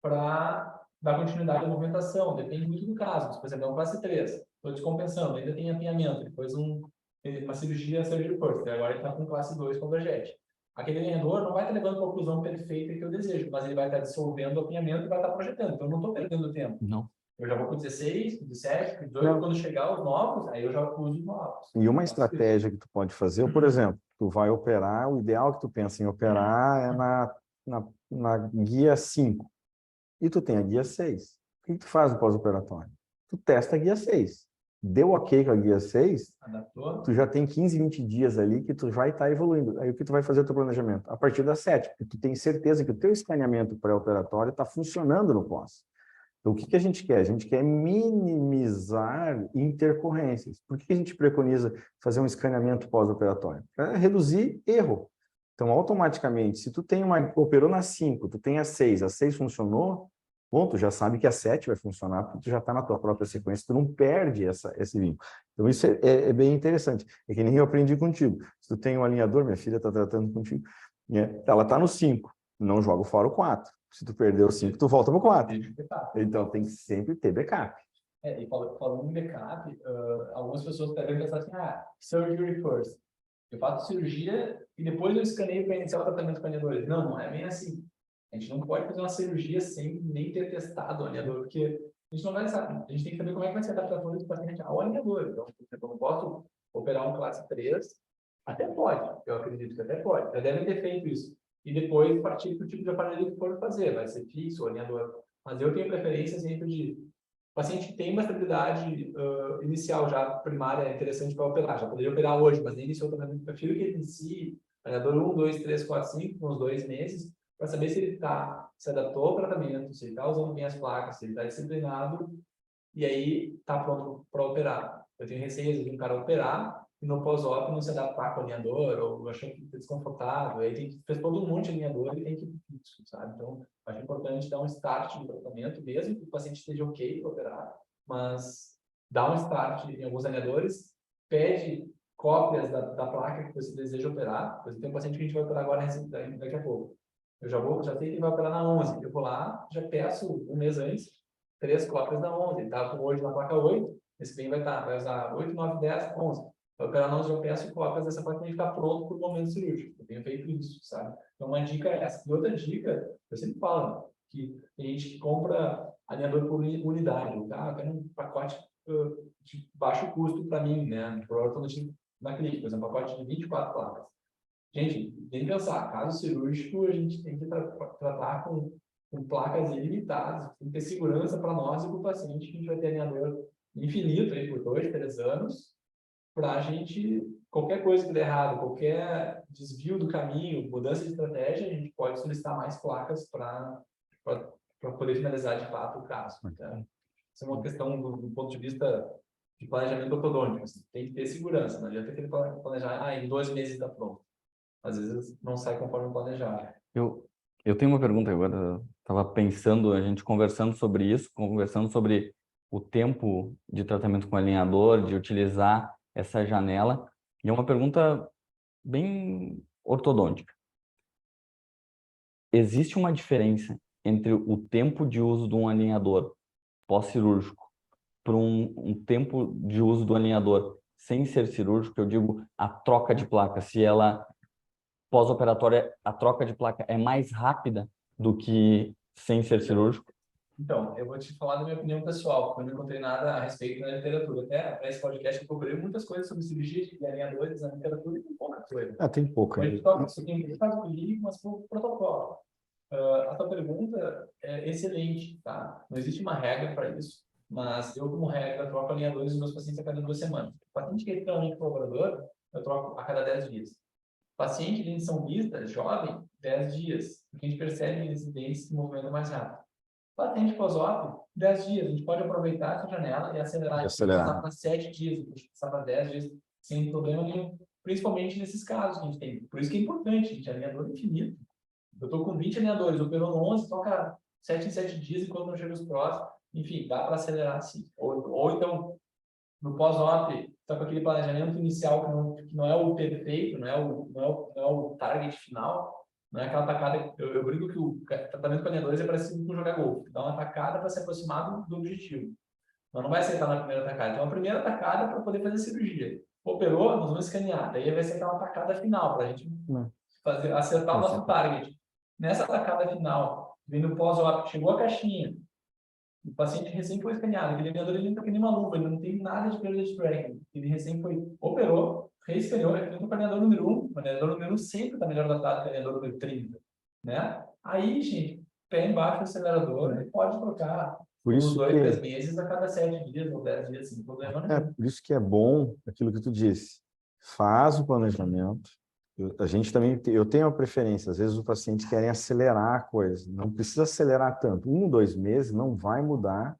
para dar continuidade à movimentação, depende muito do caso. Por exemplo, é um classe 3, estou descompensando, ainda tem apinhamento, depois uma cirurgia surgery first, agora ele está com classe 2 convergente. Aquele alinhador não vai estar levando a oclusão perfeita que eu desejo, mas ele vai estar dissolvendo o apinhamento e vai estar projetando. Então, eu não estou perdendo tempo. Não. Eu já vou com 16, com 17, com 18, quando chegar os novos, aí eu já uso os novos. E uma estratégia que tu pode fazer, por exemplo, tu vai operar, o ideal que tu pensa em operar é na guia 5. E tu tem a guia 6. O que tu faz no pós-operatório? Tu testa a guia 6. Deu ok com a guia 6, adaptou, tu já tem 15, 20 dias ali que tu vai estar evoluindo. Aí o que tu vai fazer o teu planejamento? A partir da 7, porque tu tem certeza que o teu escaneamento pré-operatório está funcionando no pós. Então, o que a gente quer? A gente quer minimizar intercorrências. Por que a gente preconiza fazer um escaneamento pós-operatório? Para reduzir erro. Então, automaticamente, se tu operou na 5, tu tem a 6 funcionou, bom, tu já sabe que a 7 vai funcionar, porque tu já está na tua própria sequência, tu não perde esse vínculo. Então, isso é bem interessante. É que nem eu aprendi contigo. Se tu tem um alinhador, minha filha está tratando contigo, ela está no 5, não joga fora o 4. Se tu perdeu 5, tu volta para 4. Tem que ter backup. Então, tem que sempre ter backup. E falando em backup, algumas pessoas devem pensar assim, surgery first. Eu faço cirurgia e depois eu escaneio para iniciar o tratamento com alinhadores. Não, não é bem assim. A gente não pode fazer uma cirurgia sem nem ter testado o alinhador, porque a gente não vai saber. A gente tem que saber como é que vai ser a adaptação do paciente ao alinhador. Então, por exemplo, eu não posso operar um classe 3, até pode, eu acredito que até pode. Já devem ter feito isso. E depois partir para o tipo de aparelho que for fazer, vai ser fixo ou alinhador. Mas eu tenho preferência sempre de o paciente que tem uma estabilidade inicial já primária, é interessante para operar. Já poderia operar hoje, mas nem iniciou também. Eu prefiro que ele inicie alinhador 1, 2, 3, 4, 5, uns 2 meses, para saber se ele se adaptou ao tratamento, se ele está usando bem as placas, se ele está disciplinado, e aí está pronto para operar. Eu tenho receio de um cara operar e no pós-op não se adaptar com o alinhador, ou achar que está desconfortável, aí tem que fez todo um monte de alinhador e tem que ir fixo, sabe? Então, acho importante dar um start no tratamento, mesmo que o paciente esteja ok para operar, mas dá um start em alguns alinhadores, pede cópias da placa que você deseja operar. Por exemplo, tem um paciente que a gente vai operar agora daqui a pouco. Eu já sei que ele vai operar na 11. Eu vou lá, já peço um mês antes, 3 cópias da 11. Ele está com hoje na placa 8, esse bem vai usar 8, 9, 10, 11. Vai operar na 11, eu peço cópias dessa placa para ele ficar pronto para o momento cirúrgico. Eu tenho feito isso, sabe? Então, uma dica é essa. E outra dica, eu sempre falo, que tem gente que compra alinhador por unidade. Eu quero um pacote de baixo custo para mim, né? Na clínica, por exemplo, um pacote de 24 placas. Gente, tem que pensar, caso cirúrgico, a gente tem que tratar com placas ilimitadas, tem que ter segurança para nós e para o paciente, que a gente vai ter alinhador infinito aí por 2, 3 anos, para a gente, qualquer coisa que der errado, qualquer desvio do caminho, mudança de estratégia, a gente pode solicitar mais placas para poder finalizar de fato o caso. Tá? Isso é uma questão do ponto de vista de planejamento ortodôntico. Assim, tem que ter segurança, não adianta aquele planejar, em 2 meses está pronto. Às vezes não sai conforme planejado. Eu tenho uma pergunta agora. Estava pensando, a gente conversando sobre isso, conversando sobre o tempo de tratamento com alinhador, de utilizar essa janela. E é uma pergunta bem ortodôntica. Existe uma diferença entre o tempo de uso de um alinhador pós-cirúrgico para um tempo de uso do alinhador sem ser cirúrgico? Eu digo a troca de placa, se ela pós-operatória, a troca de placa é mais rápida do que sem ser cirúrgico? Então, eu vou te falar da minha opinião pessoal, porque eu não encontrei nada a respeito na literatura. Até para esse podcast eu procurei muitas coisas sobre cirurgia de alinhadores na literatura e tem pouca coisa. Tem pouca. A gente toca isso aqui em caso clínico, mas por protocolo. A tua pergunta é excelente, tá? Não existe uma regra para isso, mas eu, como regra, troco alinhadores dos meus pacientes a cada 2 semanas. O paciente que é extremamente colaborador, eu troco a cada 10 dias. Paciente de inição vista, jovem, 10 dias, porque a gente percebe incidentes que movimentam mais rápido. Paciente pós-op, 10 dias. A gente pode aproveitar essa janela e acelerar. Passar para 7 dias, passar para 10 dias, sem problema nenhum. Principalmente nesses casos que a gente tem. Por isso que é importante, gente, alinhador infinito. Eu estou com 20 alinhadores, operou no 11, toca 7 em 7 dias enquanto não chega os próximos. Enfim, dá para acelerar sim. Ou então, no pós-op, está com aquele planejamento inicial que não é o perfeito, não é o target final, não é aquela tacada. Eu brinco que o tratamento com alinhadores é parecido com jogar golfe, dá uma tacada para se aproximar do objetivo. Mas não vai acertar na primeira tacada. Então, a primeira tacada para poder fazer a cirurgia. Operou, nós vamos escanear. Daí vai ser aquela tacada final para a gente acertar o nosso target. Nessa tacada final, vem no pós-op, chegou a caixinha, o paciente recém foi escaneado, aquele alinhador ele entra que nem uma luva, ele não tem nada de perda de tracking. Ele recém operou, reescaneou, ele entra com o alinhador número 1, o alinhador número 1 sempre está melhor adaptado que o alinhador número 30. Né? Aí, gente, pé embaixo do acelerador, ele pode trocar por uns 2, 3 meses a cada 7 dias ou 10 dias, sem problema nenhum. Por isso que é bom aquilo que tu disse. Faz o planejamento. Eu tenho a preferência, às vezes o paciente quer acelerar a coisa, não precisa acelerar tanto. 1, 2 meses não vai mudar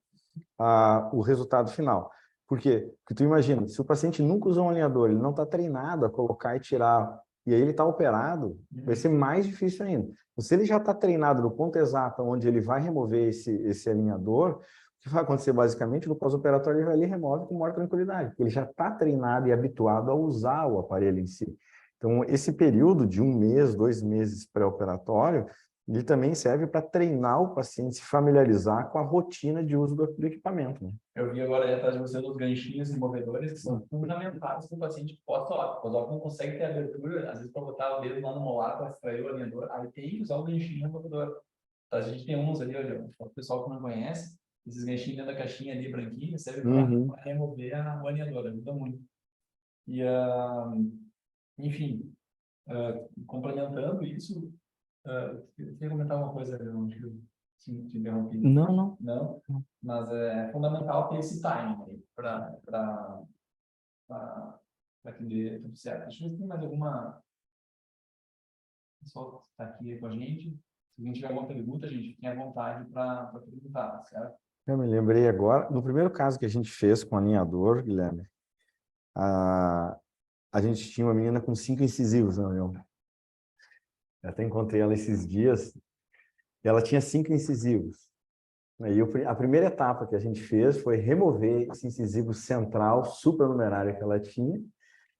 o resultado final. Por quê? Porque tu imagina, se o paciente nunca usou um alinhador, ele não está treinado a colocar e tirar, e aí ele está operado, vai ser mais difícil ainda. Se ele já está treinado no ponto exato onde ele vai remover esse alinhador, o que vai acontecer basicamente no pós-operatório, ele vai ali e remove com maior tranquilidade, porque ele já está treinado e habituado a usar o aparelho em si. Então, esse período de 1 mês, 2 meses pré-operatório Ele também serve para treinar o paciente, se familiarizar com a rotina de uso do equipamento, né? Eu vi agora aí atrás de você os ganchinhos e movedores que são fundamentais para o paciente pós-op. O pós-op não consegue ter abertura, às vezes para botar o dedo lá no molar para extrair o alinhador, aí tem que usar o ganchinho e o movedor. Então, a gente tem uns ali, olha, o pessoal que não conhece, esses ganchinhos dentro da caixinha ali, branquinhos, serve para remover o alinhador, ajuda muito. E, enfim, complementando isso, eu queria comentar uma coisa, não, acho que eu te interrompi. Não. Não? Mas é fundamental ter esse timing para atender tudo certo. Deixa eu ver se tem mais alguma. O pessoal está aqui com a gente. Se alguém tiver alguma pergunta, gente, fiquem à vontade para perguntar, certo? Eu me lembrei agora, no primeiro caso que a gente fez com alinhador, Guilherme, a gente tinha uma menina com 5 incisivos, não, eu até encontrei ela esses dias, e ela tinha 5 incisivos. E a primeira etapa que a gente fez foi remover esse incisivo central supranumerário que ela tinha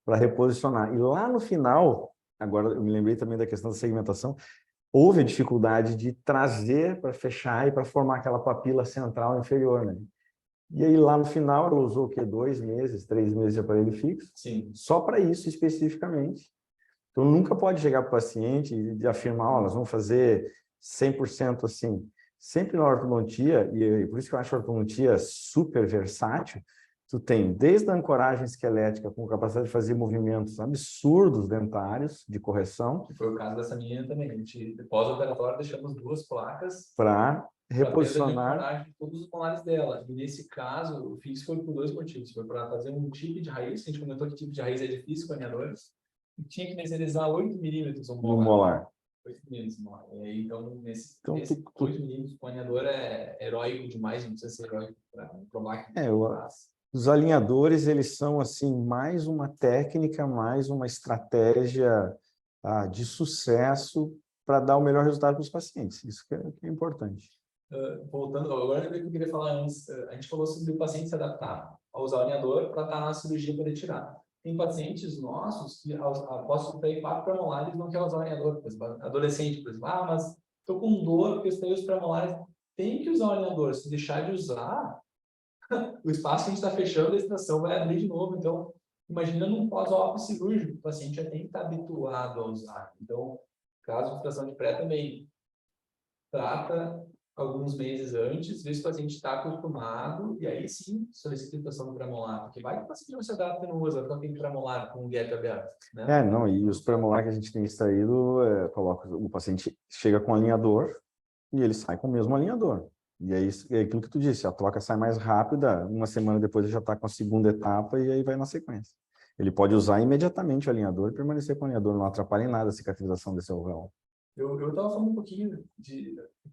para reposicionar. E lá no final, agora eu me lembrei também da questão da segmentação, houve a dificuldade de trazer para fechar e para formar aquela papila central inferior, né? E aí lá no final ela usou o quê? 2 meses, 3 meses de aparelho fixo? Sim. Só para isso especificamente. Então nunca pode chegar para o paciente e afirmar, ó, nós vamos fazer 100% assim. Sempre na ortodontia, e por isso que eu acho a ortodontia super versátil, tu tem desde a ancoragem esquelética com capacidade de fazer movimentos absurdos dentários de correção. Que foi o caso dessa menina também. A gente, pós-operatório, deixamos 2 placas para reposicionar todos os molares dela. E nesse caso, o fixo foi por 2 motivos. Foi para fazer um chip de raiz, a gente comentou que tipo de raiz é difícil com alinhadores, e tinha que mesenterizar 8 milímetros no molar. 8 milímetros no molar. E aí, então, nesse 8 milímetros com alinhador é heróico demais, não precisa ser heróico para provar que os alinhadores, eles são assim mais uma técnica, mais uma estratégia de sucesso para dar o melhor resultado para os pacientes. Isso que é importante. Voltando, agora eu queria falar antes, a gente falou sobre o paciente se adaptar ao usar o alinhador para estar na cirurgia para retirar. Tem pacientes nossos que, após subtrair 4 premolares, não querem usar o alinhador. Por exemplo, adolescente, por exemplo, mas estou com dor porque eu extraí os premolares. Tem que usar o alinhador. Se deixar de usar, o espaço que a gente está fechando, a extração vai abrir de novo. Então, imagina num pós-op cirúrgico, o paciente já tem que estar habituado a usar. Então, caso de extração de pré também, trata alguns meses antes, vê se o paciente está acostumado, e aí sim solicita a extração do premolar, porque vai que o paciente não se adapta e não usa, então tem premolar com um gap aberto, né? Não, e os premolar que a gente tem extraído, coloca, o paciente chega com alinhador e ele sai com o mesmo alinhador. E aí é aquilo que tu disse, a troca sai mais rápida, uma semana depois ele já está com a segunda etapa e aí vai na sequência. Ele pode usar imediatamente o alinhador e permanecer com o alinhador, não atrapalha em nada a cicatrização desse alvéolo. Eu estava falando um pouquinho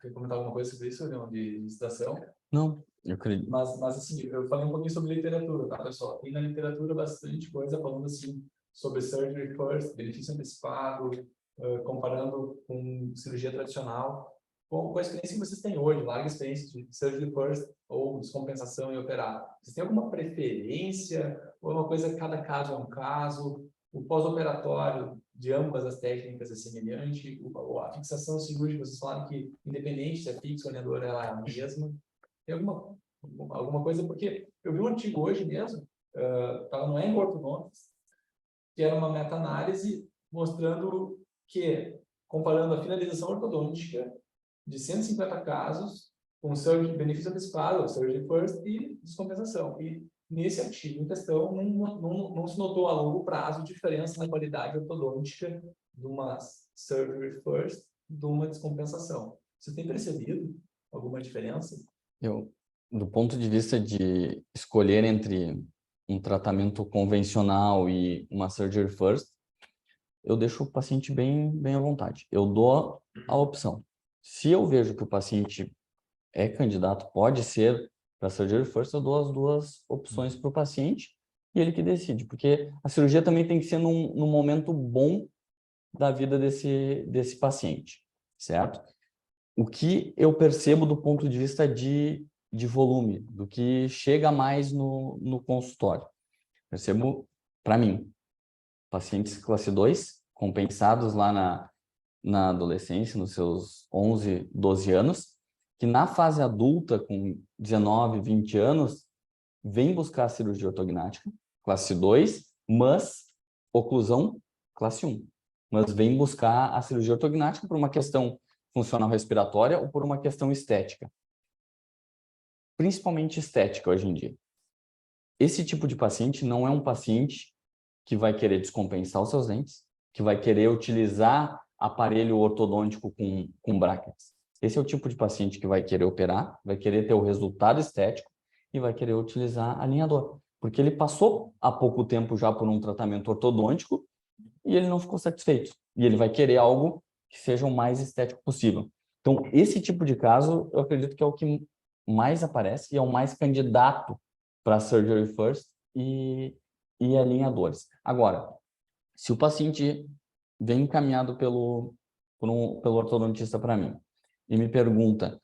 quer comentar alguma coisa sobre isso, Leon, de estação? Não, eu acredito. Mas assim, eu falei um pouquinho sobre literatura, tá, pessoal? Tem na literatura bastante coisa falando assim, sobre surgery first, benefício antecipado, comparando com cirurgia tradicional. Com a experiência que vocês têm hoje, larga experiência de surgery first ou descompensação e operar, vocês têm alguma preferência? Ou é uma coisa, cada caso é um caso? O pós-operatório de ambas as técnicas é semelhante? A fixação cirúrgica, vocês falaram que, independente se é fixo ou alinhador, ela é a mesma. Tem alguma coisa? Porque eu vi um artigo hoje mesmo, estava no Eng Orthodontics, que era uma meta-análise mostrando que, comparando a finalização ortodôntica de 150 casos, com benefício antecipado, surgery first e descompensação. E nesse artigo em questão, não se notou a longo prazo diferença na qualidade ortodôntica de uma surgery first e de uma descompensação. Você tem percebido alguma diferença? Do ponto de vista de escolher entre um tratamento convencional e uma surgery first, eu deixo o paciente bem à vontade. Eu dou a opção. Se eu vejo que o paciente é candidato, pode ser para surgery first, eu dou as 2 opções para o paciente e ele que decide, porque a cirurgia também tem que ser num momento bom da vida desse paciente, certo? O que eu percebo do ponto de vista de volume, do que chega mais no consultório. Percebo, para mim, pacientes classe 2, compensados lá na adolescência, nos seus 11, 12 anos, que na fase adulta, com 19, 20 anos, vem buscar a cirurgia ortognática, classe 2, mas oclusão, classe 1. Mas vem buscar a cirurgia ortognática por uma questão funcional respiratória ou por uma questão estética. Principalmente estética hoje em dia. Esse tipo de paciente não é um paciente que vai querer descompensar os seus dentes, que vai querer utilizar aparelho ortodôntico com brackets. Esse é o tipo de paciente que vai querer operar, vai querer ter o resultado estético e vai querer utilizar alinhador. Porque ele passou há pouco tempo já por um tratamento ortodôntico e ele não ficou satisfeito. E ele vai querer algo que seja o mais estético possível. Então, esse tipo de caso, eu acredito que é o que mais aparece e é o mais candidato para surgery first e alinhadores. Agora, se o paciente vem encaminhado pelo ortodontista para mim e me pergunta,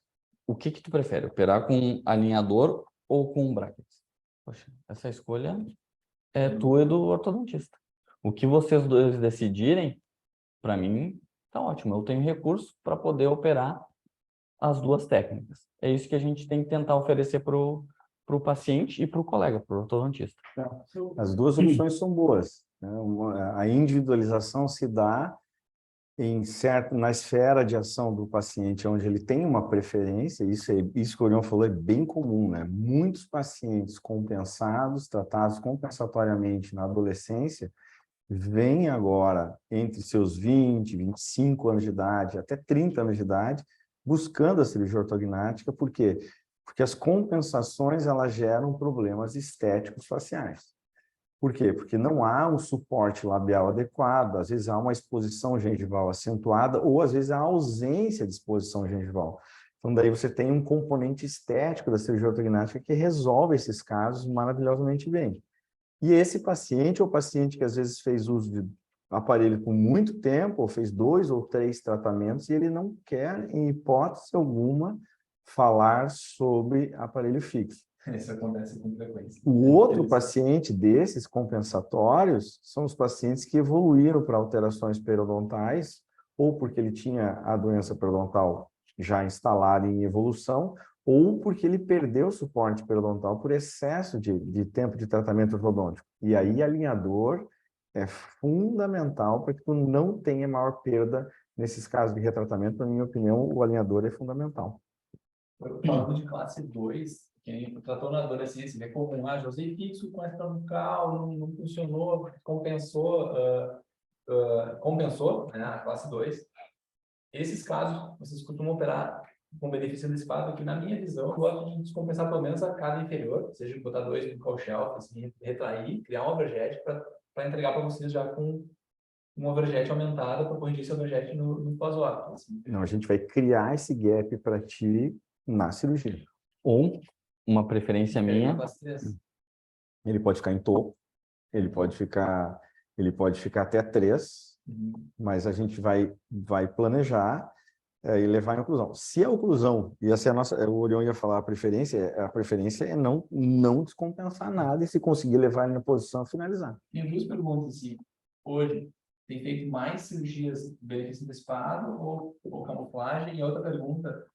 o que tu prefere, operar com alinhador ou com brackets? Poxa, essa escolha é tua e do ortodontista. O que vocês dois decidirem, para mim, tá ótimo. Eu tenho recurso para poder operar as duas técnicas. É isso que a gente tem que tentar oferecer para o paciente e para o colega, para o ortodontista. As duas opções são boas, né? A individualização se dá na esfera de ação do paciente, onde ele tem uma preferência. Isso que o Orion falou é bem comum, né? Muitos pacientes compensados, tratados compensatoriamente na adolescência, vêm agora entre seus 20, 25 anos de idade, até 30 anos de idade, buscando a cirurgia ortognática. Por quê? Porque as compensações, elas geram problemas estéticos faciais. Por quê? Porque não há um suporte labial adequado, às vezes há uma exposição gengival acentuada, ou às vezes há ausência de exposição gengival. Então, daí você tem um componente estético da cirurgia ortognática que resolve esses casos maravilhosamente bem. E esse paciente, ou paciente que às vezes fez uso de aparelho por muito tempo, ou fez 2 ou 3 tratamentos, e ele não quer, em hipótese alguma, falar sobre aparelho fixo. Isso acontece com frequência. O outro paciente desses compensatórios são os pacientes que evoluíram para alterações periodontais, ou porque ele tinha a doença periodontal já instalada em evolução, ou porque ele perdeu o suporte periodontal por excesso de tempo de tratamento ortodôntico. E aí, alinhador é fundamental para que tu não tenha maior perda nesses casos de retratamento. Na minha opinião, o alinhador é fundamental. Falando de classe 2, quem tratou na adolescência, é comum, já usei fixo com esta bucal, não funcionou, compensou, né, a classe 2. Esses casos, vocês costumam operar com benefício antecipado, que na minha visão, eu gosto de descompensar pelo menos a cada inferior, seja botar 2 bucal shelf, assim, retrair, criar um overjet para entregar para vocês já com um overjet aumentada para corrigir esse overjet no pós-op. Assim. Não, a gente vai criar esse gap para ti na cirurgia. Ou uma preferência minha, ele pode ficar em topo, ele pode ficar até 3, mas a gente vai planejar e levar em oclusão. Se a oclusão, e essa é a nossa, o Orion ia falar, a preferência é não descompensar nada e, se conseguir levar ele na posição, finalizar. Tem 2 perguntas, assim, hoje, tem feito mais cirurgias de benefício antecipado ou camuflagem? E outra pergunta,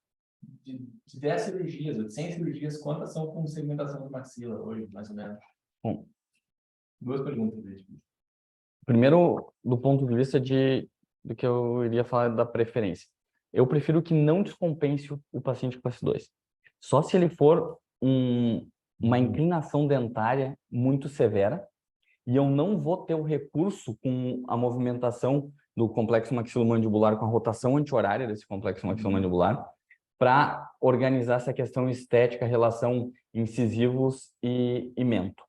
de 10 cirurgias, ou de 100 cirurgias, quantas são com segmentação de maxila hoje, mais ou menos? Bom, 2 perguntas. primeiro, do ponto de vista do que eu iria falar da preferência. Eu prefiro que não descompense o paciente classe 2. Só se ele for uma inclinação dentária muito severa e eu não vou ter o recurso com a movimentação do complexo maxilomandibular, com a rotação anti-horária desse complexo maxilomandibular, para organizar essa questão estética, relação incisivos e mento.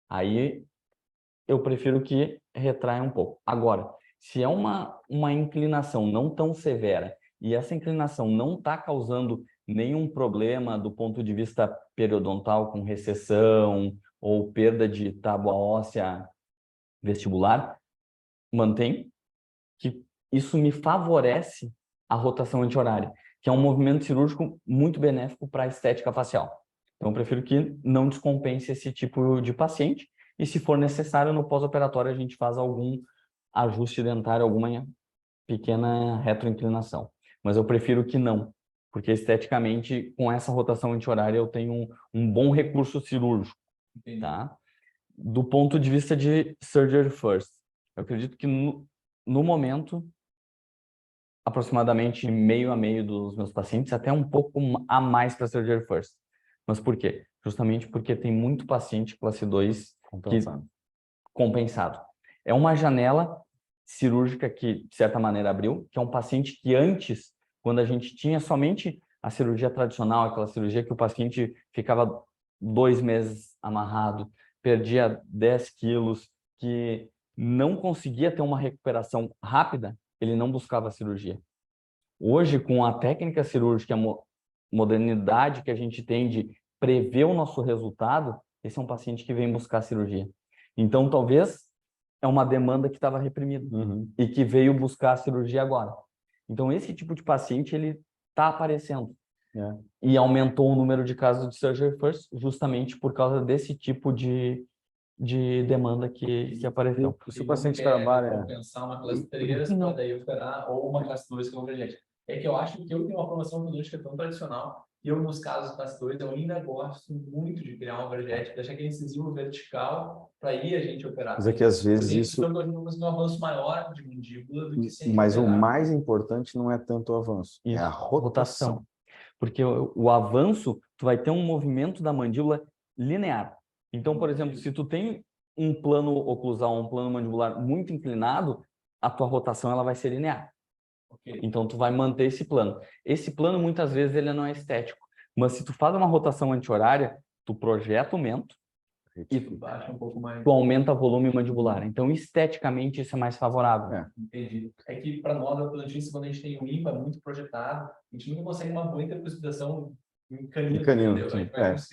Aí eu prefiro que retraia um pouco. Agora, se é uma inclinação não tão severa e essa inclinação não está causando nenhum problema do ponto de vista periodontal, com recessão ou perda de tábua óssea vestibular, mantém que isso me favorece a rotação anti-horária, que é um movimento cirúrgico muito benéfico para a estética facial. Então, eu prefiro que não descompense esse tipo de paciente e, se for necessário, no pós-operatório a gente faz algum ajuste dentário, alguma pequena retroinclinação. Mas eu prefiro que não, porque esteticamente, com essa rotação anti-horária, eu tenho um bom recurso cirúrgico, tá? Do ponto de vista de surgery first, eu acredito que no momento, aproximadamente meio a meio dos meus pacientes, até um pouco a mais para surgery first. Mas por quê? Justamente porque tem muito paciente classe 2 compensado. É uma janela cirúrgica que, de certa maneira, abriu, que é um paciente que antes, quando a gente tinha somente a cirurgia tradicional, aquela cirurgia que o paciente ficava 2 meses amarrado, perdia 10 quilos, que não conseguia ter uma recuperação rápida, ele não buscava a cirurgia. Hoje, com a técnica cirúrgica, a modernidade que a gente tem de prever o nosso resultado, esse é um paciente que vem buscar a cirurgia. Então, talvez é uma demanda que estava reprimida e que veio buscar a cirurgia agora. Então, esse tipo de paciente, ele está aparecendo. E aumentou o número de casos de surgery first justamente por causa desse tipo de demanda que apareceu. Se o paciente trabalha... Pensar uma classe 3 para daí operar, ou uma classe 2 que é uma gente. É que eu acho que eu tenho uma formação ortodôntica tão tradicional, e eu, nos casos classe 2, eu ainda gosto muito de criar um overjet, deixar aquele incisivo vertical para ir a gente operar. Mas é que às vezes isso... Então, a gente vai conseguir um avanço maior de mandíbula do que sem Mas operar. o mais importante não é tanto o avanço, é a rotação. Porque o avanço, tu vai ter um movimento da mandíbula linear. Então, por exemplo, se tu tem um plano oclusal, um plano mandibular muito inclinado, a tua rotação ela vai ser linear. Então, tu vai manter esse plano. Esse plano, muitas vezes, ele não é estético. Mas se tu faz uma rotação anti-horária, tu projeta o mento e tu baixa um pouco mais. Tu aumenta o volume mandibular. Então, esteticamente, isso é mais favorável. Entendi. É que, para nós, ortodontistas, quando a gente tem o ímpar muito projetado, a gente nunca consegue uma boa interpretação em canino. Canino, sim.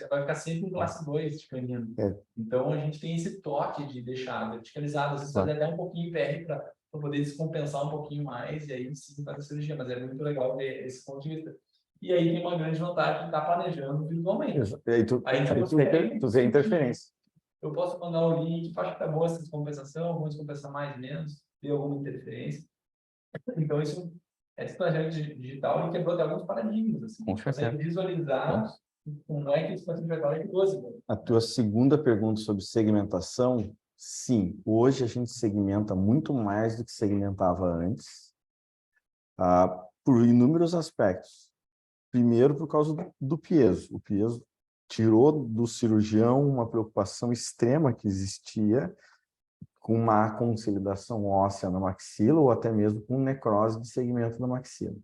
Vai ficar sempre em classe 2 de canino. Então, a gente tem esse toque de deixar verticalizado, às vezes fazer até um pouquinho PR para poder descompensar um pouquinho mais, e aí sim fazer a cirurgia. Mas é muito legal ver esse ponto de vista. E aí tem uma grande vantagem de estar planejando visualmente. Aí tu vê a interferência. Eu posso mandar o link, acho que tá boa essa descompensação, vamos descompensar mais ou menos, ter alguma interferência. Então, isso é planejamento digital e quebrou até alguns paradigmas. Assim. Com certeza. Consegue visualizar como é que esse paciente vai falar de 12. A tua segunda pergunta sobre segmentação, sim, hoje a gente segmenta muito mais do que segmentava antes, por inúmeros aspectos. Primeiro, por causa do piezo. O piezo tirou do cirurgião uma preocupação extrema que existia com uma consolidação óssea na maxila ou até mesmo com necrose de segmento da maxila.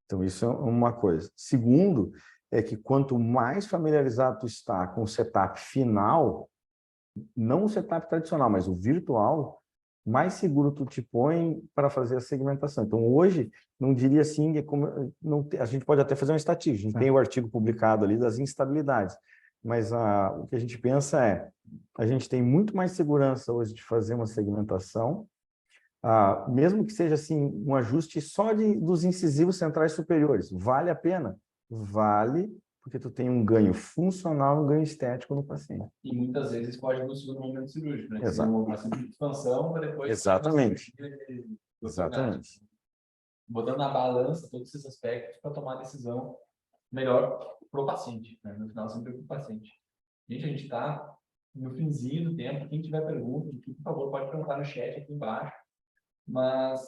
Então, isso é uma coisa. Segundo, é que quanto mais familiarizado tu está com o setup final, não o setup tradicional, mas o virtual, mais seguro tu te põe para fazer a segmentação. Então, hoje, não diria assim, a gente pode até fazer uma estatística, a gente tem o artigo publicado ali das instabilidades, mas o que a gente pensa é, a gente tem muito mais segurança hoje de fazer uma segmentação, mesmo que seja assim, um ajuste só dos incisivos centrais superiores. Vale a pena? Vale, porque tu tem um ganho funcional, um ganho estético no paciente. E muitas vezes pode no segundo momento cirúrgico, né? Exato. Uma expansão para depois... Exatamente. Exatamente. Botando na balança todos esses aspectos para tomar a decisão melhor para o paciente, né? No final, sempre para o paciente. Gente, a gente está no finzinho do tempo. Quem tiver pergunta, por favor, pode perguntar no chat aqui embaixo. Mas,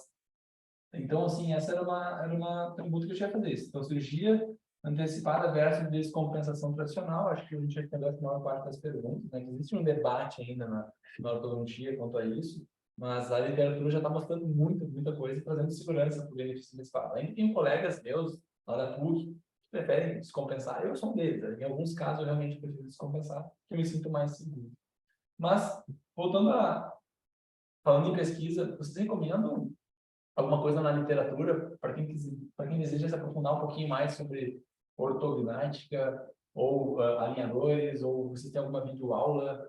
então, assim, essa era uma pergunta que eu tinha que fazer. Então, cirurgia antecipada versus descompensação tradicional. Acho que a gente já entendeu a maior parte das perguntas, né? Existe um debate ainda na ortodontia quanto a isso, mas a literatura já está mostrando muita coisa e trazendo segurança para o benefício antecipado. Ainda tem colegas meus lá da PUC que preferem descompensar. Eu sou um deles. Em alguns casos, eu realmente prefiro descompensar, porque eu me sinto mais seguro. Mas, voltando falando em pesquisa, vocês recomendam alguma coisa na literatura para quem deseja se aprofundar um pouquinho mais sobre ortognática ou alinhadores, ou você tem alguma videoaula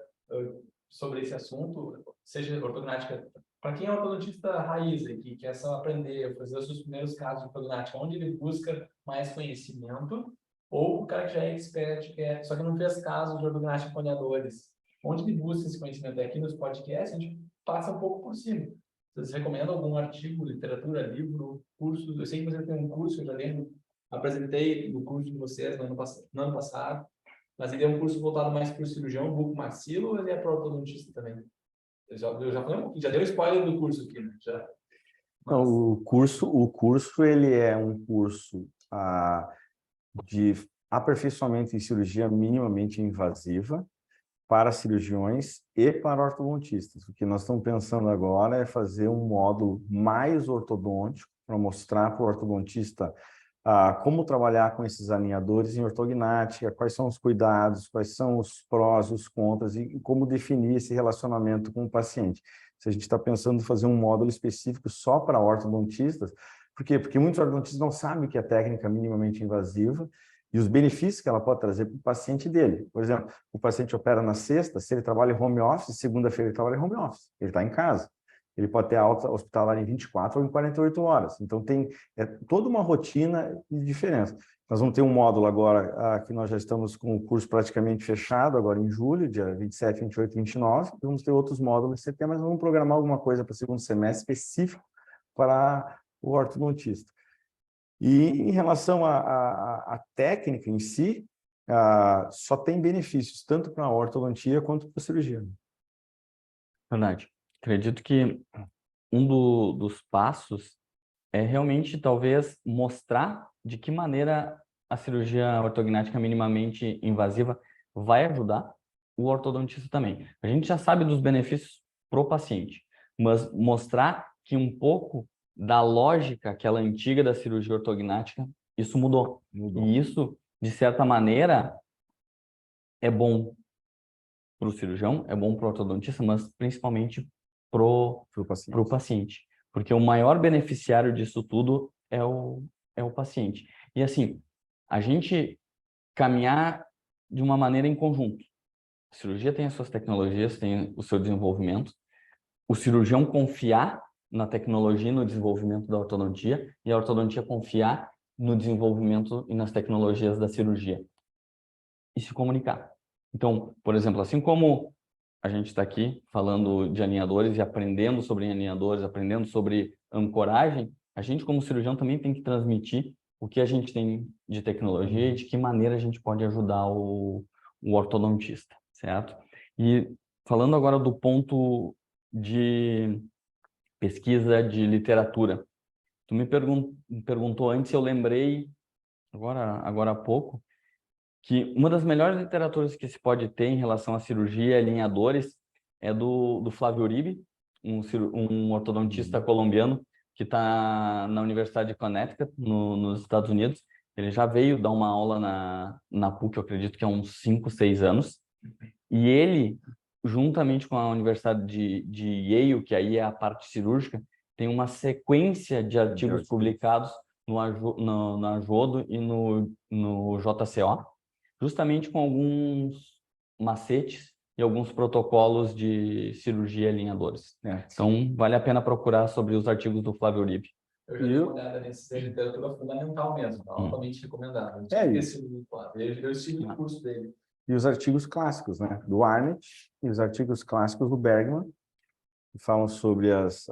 sobre esse assunto, seja ortognática, para quem é ortodontista raiz que quer só aprender, fazer os seus primeiros casos de ortognática, onde ele busca mais conhecimento, ou o cara que já é expert, só que não fez casos de ortognática com alinhadores, onde ele busca esse conhecimento? Aqui nos podcasts a gente passa um pouco por cima. Vocês recomendam algum artigo, literatura, livro, curso? Eu sei que você tem um curso, eu já lembro, apresentei no curso de vocês no ano passado, mas ele é um curso voltado mais para o cirurgião bucomaxilo ou ele é para o ortodontista também? Eu já falei um pouquinho, já deu spoiler do curso aqui, né? Já. Então, Mas, o curso ele é um curso de aperfeiçoamento em cirurgia minimamente invasiva para cirurgiões e para ortodontistas. O que nós estamos pensando agora é fazer um módulo mais ortodôntico para mostrar para o ortodontista como trabalhar com esses alinhadores em ortognática, quais são os cuidados, quais são os prós, os contras e como definir esse relacionamento com o paciente. Se a gente está pensando em fazer um módulo específico só para ortodontistas, por quê? Porque muitos ortodontistas não sabem que é técnica minimamente invasiva e os benefícios que ela pode trazer para o paciente dele. Por exemplo, o paciente opera na sexta, se ele trabalha em home office, segunda-feira ele trabalha em home office, ele está em casa. Ele pode ter alta hospitalar em 24 ou em 48 horas. Então, tem toda uma rotina de diferença. Nós vamos ter um módulo agora, que nós já estamos com o curso praticamente fechado, agora em julho, dia 27, 28 e 29. E vamos ter outros módulos em setembro, mas vamos programar alguma coisa para o segundo semestre específico para o ortodontista. E em relação à técnica em si, só tem benefícios, tanto para a ortodontia quanto para a cirurgia. Verdade. Acredito que dos passos é realmente, talvez, mostrar de que maneira a cirurgia ortognática minimamente invasiva vai ajudar o ortodontista também. A gente já sabe dos benefícios para o paciente, mas mostrar que um pouco da lógica, aquela antiga da cirurgia ortognática, isso mudou. E isso, de certa maneira, é bom para o cirurgião, é bom para o ortodontista, mas principalmente para o paciente. Porque o maior beneficiário disso tudo é o paciente. E assim, a gente caminhar de uma maneira em conjunto. A cirurgia tem as suas tecnologias, tem o seu desenvolvimento. O cirurgião confiar na tecnologia e no desenvolvimento da ortodontia, e a ortodontia confiar no desenvolvimento e nas tecnologias da cirurgia. E se comunicar. Então, por exemplo, assim como a gente está aqui falando de alinhadores e aprendendo sobre alinhadores, aprendendo sobre ancoragem, a gente como cirurgião também tem que transmitir o que a gente tem de tecnologia e de que maneira a gente pode ajudar o ortodontista, certo? E falando agora do ponto de pesquisa de literatura, tu me perguntou antes, eu lembrei agora há pouco, que uma das melhores literaturas que se pode ter em relação à cirurgia e alinhadores é do Flávio Uribe, um ortodontista colombiano que está na Universidade de Connecticut, nos Estados Unidos. Ele já veio dar uma aula na PUC, eu acredito que há uns 5, 6 anos. E ele, juntamente com a Universidade de Yale, que aí é a parte cirúrgica, tem uma sequência de artigos publicados no Ajodo e no JCO, justamente com alguns macetes e alguns protocolos de cirurgia alinhadores. Então, vale a pena procurar sobre os artigos do Flávio Uribe. Eu já dei uma olhada nessa literatura fundamental mesmo, altamente recomendável. Eu estive no curso dele. E os artigos clássicos, né? Do Arnett e os artigos clássicos do Bergman, que falam sobre as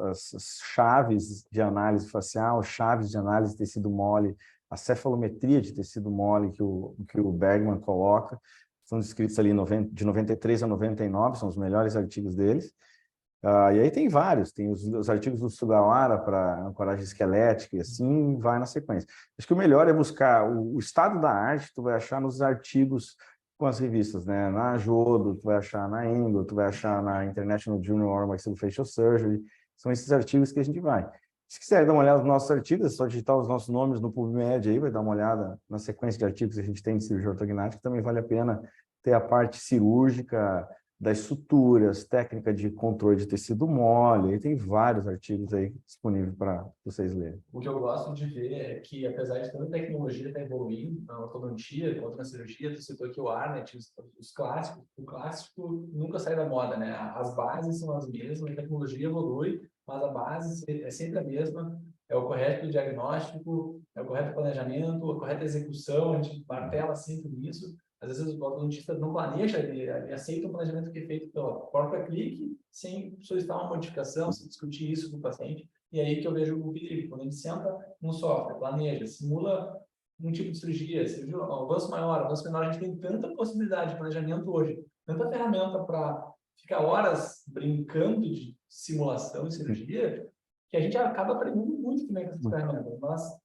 chaves de análise facial, chaves de análise de tecido mole, a cefalometria de tecido mole que o Bergman coloca, são descritos ali de 93 a 99, são os melhores artigos deles. E aí tem vários, tem os artigos do Sugawara para ancoragem esquelética e assim vai na sequência. Acho que o melhor é buscar o estado da arte, tu vai achar nos artigos com as revistas, né? Na Jodo, tu vai achar na Endo, tu vai achar na International Journal of Maxillofacial Surgery, são esses artigos que a gente vai. Se quiser dar uma olhada nos nossos artigos, é só digitar os nossos nomes no PubMed aí, vai dar uma olhada na sequência de artigos que a gente tem de cirurgia ortognática, também vale a pena ter a parte cirúrgica, das suturas, técnica de controle de tecido mole, e tem vários artigos aí disponíveis para vocês lerem. O que eu gosto de ver é que, apesar de tanta tecnologia estar evoluindo na ortodontia, quanto na cirurgia, tu citou aqui o Arnett, os clássicos, o clássico nunca sai da moda, né? As bases são as mesmas, a tecnologia evolui, mas a base é sempre a mesma, é o correto diagnóstico, é o correto planejamento, a correta execução, a gente martela sempre nisso. Às vezes o ortodontista não planeja, ele aceita um planejamento que é feito pela própria clique, sem solicitar uma modificação, sem discutir isso com o paciente. E aí que eu vejo o perigo. Quando a gente senta no software, planeja, simula um tipo de cirurgia, um avanço maior, avanço menor, a gente tem tanta possibilidade de planejamento hoje, tanta ferramenta para ficar horas brincando de simulação e cirurgia, que a gente acaba aprendendo muito também com essas ferramentas. Mas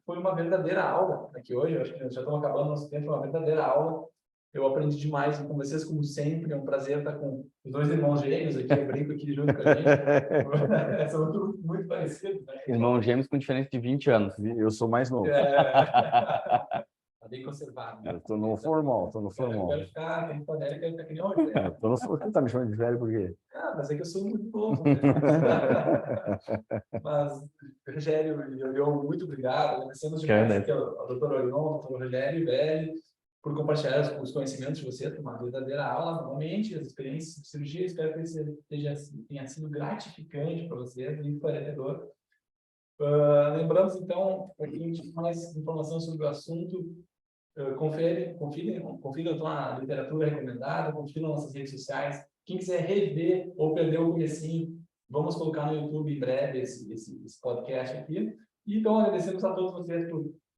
foi uma verdadeira aula aqui hoje, eu acho que já estamos acabando nosso tempo, foi uma verdadeira aula. Eu aprendi demais com vocês, como sempre, é um prazer estar com os dois irmãos gêmeos aqui, eu brinco aqui junto com a gente. São muito parecidos, né? Irmãos gêmeos com diferença de 20 anos. Eu sou mais novo. Tá bem conservado. Né? Eu tô no formal, tô no formal. Eu quero ficar, tem que ficar velho, quero ficar que nem homem. Tô no formal. Você tá me chamando de velho por quê? Mas é que eu sou muito novo. Né? Mas, Rogério e Orion, muito obrigado. Agradecemos demais aqui ao Dr. Orion, ao Dr. Rogério e Velho, por compartilhar os conhecimentos de você, uma verdadeira aula, novamente, as experiências de cirurgia. Espero que tenha sido gratificante para você, muito esclarecedor. Lembramos, então, para quem tiver mais informação sobre o assunto, confiram então, a literatura recomendada, confiram nossas redes sociais. Quem quiser rever ou perder o comecinho, vamos colocar no YouTube em breve esse podcast aqui. E, então, agradecemos a todos vocês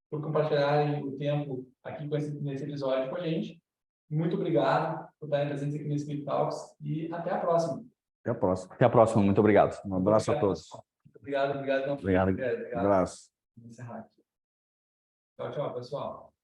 por compartilharem o tempo aqui nesse episódio com a gente. Muito obrigado por estarem presentes aqui no Sleep Talks e até a próxima. Até a próxima. Até a próxima, muito obrigado. Um abraço a todos. Obrigado. Obrigado. Um abraço. Vamos encerrar aqui. Tchau, pessoal.